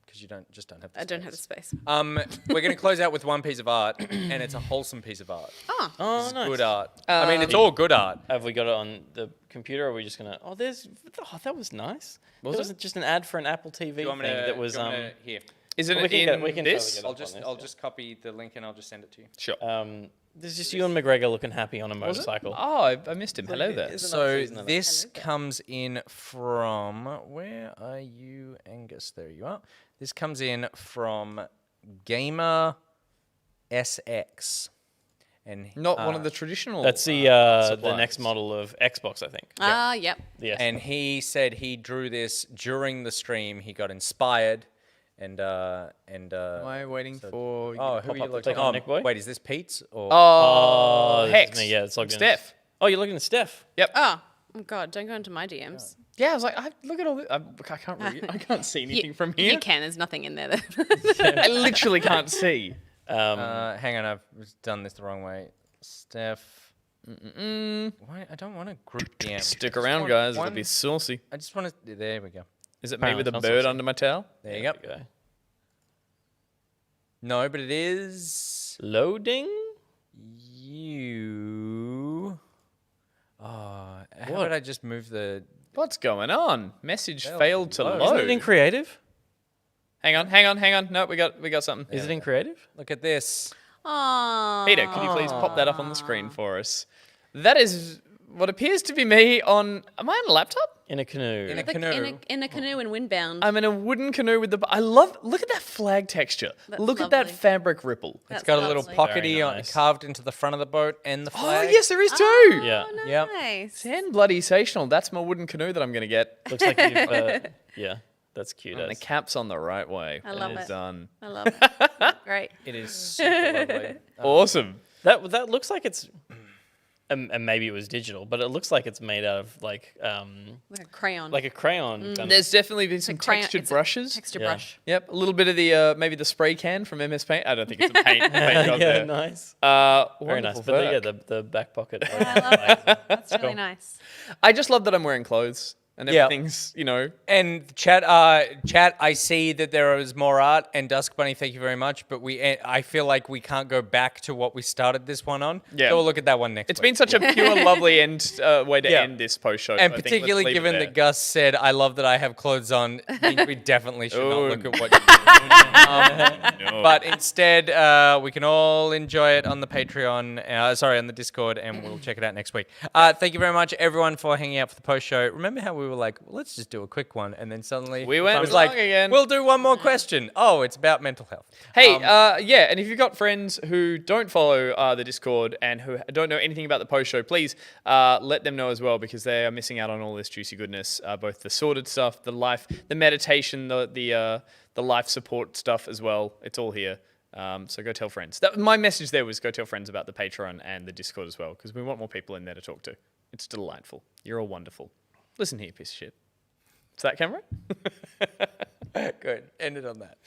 Speaker 2: because you don't have. The
Speaker 4: I don't have the space.
Speaker 2: We're going to close out with one piece of art, and it's a wholesome piece of art.
Speaker 4: Oh,
Speaker 3: Oh,
Speaker 2: It's
Speaker 3: nice.
Speaker 2: good art. I mean, it's all good art.
Speaker 3: Have we got it on the computer, or are we just gonna? That was nice.
Speaker 1: Was
Speaker 3: It was just an ad for an Apple TV thing that was
Speaker 2: here.
Speaker 1: Is it
Speaker 3: we can
Speaker 1: in
Speaker 3: we can
Speaker 1: this?
Speaker 3: totally get it.
Speaker 2: I'll just copy the link and I'll just send it to you.
Speaker 1: Sure.
Speaker 3: There's just Ewan McGregor looking happy on a
Speaker 1: Was it?
Speaker 3: motorcycle.
Speaker 1: Oh, I missed him. Hello there.
Speaker 3: Isn't
Speaker 2: So
Speaker 3: season of it.
Speaker 2: this comes in from where are you, Angus? There you are. This comes in from Gamer SX, and
Speaker 1: Not one of the traditional.
Speaker 3: That's the
Speaker 1: suppliers.
Speaker 3: next model of Xbox, I think.
Speaker 4: Yep.
Speaker 3: Yes.
Speaker 2: and he said he drew this during the stream. He got inspired, and
Speaker 1: Am I waiting for?
Speaker 2: oh,
Speaker 1: you to
Speaker 2: who
Speaker 1: pop
Speaker 2: are you
Speaker 1: up the
Speaker 2: looking?
Speaker 3: Click on Nick Boy?
Speaker 2: Wait, is this Pete's or?
Speaker 1: Oh,
Speaker 3: this is
Speaker 1: Hex.
Speaker 3: me, yeah, it's logged in.
Speaker 1: Steph.
Speaker 3: Oh, you're looking at Steph.
Speaker 1: Yep.
Speaker 4: Oh God, don't go into my DMs.
Speaker 1: Yeah, I was like, look at all this. I can't read. I can't see anything from here.
Speaker 4: You can. There's nothing in there.
Speaker 1: I literally can't see.
Speaker 2: Hang on, I've done this the wrong way. Steph. Why? I don't want to group DM.
Speaker 1: Stick around, guys. It'll be saucy.
Speaker 2: I just want to. There we go.
Speaker 1: Is it me with a
Speaker 3: Apparently,
Speaker 1: bird
Speaker 3: saucy.
Speaker 1: under my towel?
Speaker 2: There you go.
Speaker 3: Okay.
Speaker 2: No, but it is
Speaker 3: Loading.
Speaker 2: you. Oh, how about I just move the?
Speaker 1: What's going on? Message
Speaker 2: Failed
Speaker 1: failed
Speaker 2: to
Speaker 1: to
Speaker 2: load.
Speaker 1: load.
Speaker 3: Isn't it in creative?
Speaker 1: Hang on. No, we got something.
Speaker 3: Is it in creative?
Speaker 2: Look at this.
Speaker 4: Aww.
Speaker 1: Peter, could you please pop that up on the screen for us? That is what appears to be me on. Am I on a laptop?
Speaker 3: In a canoe.
Speaker 2: In a canoe.
Speaker 4: In a canoe and windbound.
Speaker 1: I'm in a wooden canoe with the. I love. Look at that flag texture.
Speaker 4: That's
Speaker 1: Look at that
Speaker 4: lovely.
Speaker 1: fabric ripple.
Speaker 2: It's got a little
Speaker 4: lovely.
Speaker 2: pockety
Speaker 3: Very nice.
Speaker 2: carved into the front of the boat and the
Speaker 1: Oh
Speaker 2: flag.
Speaker 1: yes, there is too.
Speaker 3: Yeah.
Speaker 4: Oh,
Speaker 2: Yep.
Speaker 4: nice.
Speaker 1: And bloody sensational. That's my wooden canoe that I'm gonna get.
Speaker 3: Looks like you've. Yeah, that's cute.
Speaker 1: And the cap's on the right way.
Speaker 4: I love
Speaker 1: Well
Speaker 4: it.
Speaker 1: Done.
Speaker 4: I love it. Great.
Speaker 2: It is super lovely.
Speaker 1: Awesome.
Speaker 3: That looks like it's. And maybe it was digital, but it looks like it's made out of like
Speaker 4: Like a crayon.
Speaker 3: a crayon. Kind of.
Speaker 1: There's definitely been some
Speaker 4: crayon-
Speaker 1: textured
Speaker 4: it's a
Speaker 1: brushes.
Speaker 4: Texture
Speaker 3: Yeah.
Speaker 4: brush.
Speaker 1: Yep, a little bit of the maybe the spray can from MS Paint. I don't think it's a paint. paint job
Speaker 3: yeah,
Speaker 1: there.
Speaker 3: nice.
Speaker 1: Wonderful
Speaker 3: Very nice. But yeah,
Speaker 1: work.
Speaker 3: the back pocket.
Speaker 4: I love it. That's really nice.
Speaker 1: I just love that I'm wearing clothes and
Speaker 2: Yeah.
Speaker 1: everything's
Speaker 2: And chat, I see that there is more art. And Dusk Bunny, thank you very much. But I feel like we can't go back to what we started this one on.
Speaker 1: Yeah.
Speaker 2: So we'll look at that one next
Speaker 1: It's
Speaker 2: week.
Speaker 1: been such a pure, lovely way to
Speaker 2: Yeah.
Speaker 1: end this post show.
Speaker 2: And particularly given that Gus said, I love that I have clothes on, we definitely should not
Speaker 1: Oh,
Speaker 2: look at what you do.
Speaker 1: No.
Speaker 2: But instead, we can all enjoy it on the Patreon, on the Discord, and we'll check it out next week. Thank you very much, everyone, for hanging out for the post show. Remember how we were like, well, let's just do a quick one, and then suddenly
Speaker 1: We went
Speaker 2: it was
Speaker 1: long
Speaker 2: like,
Speaker 1: again.
Speaker 2: we'll do one more question. Oh, it's about mental health.
Speaker 1: Hey, yeah, and if you've got friends who don't follow the Discord and who don't know anything about the post show, please let them know as well, because they are missing out on all this juicy goodness, both the sorted stuff, the life, the meditation, the life support stuff as well. It's all here. So go tell friends. My message there was go tell friends about the Patreon and the Discord as well, because we want more people in there to talk to. It's delightful. You're all wonderful. Listen here, piece of shit. Is that camera?
Speaker 2: Good. End it on that.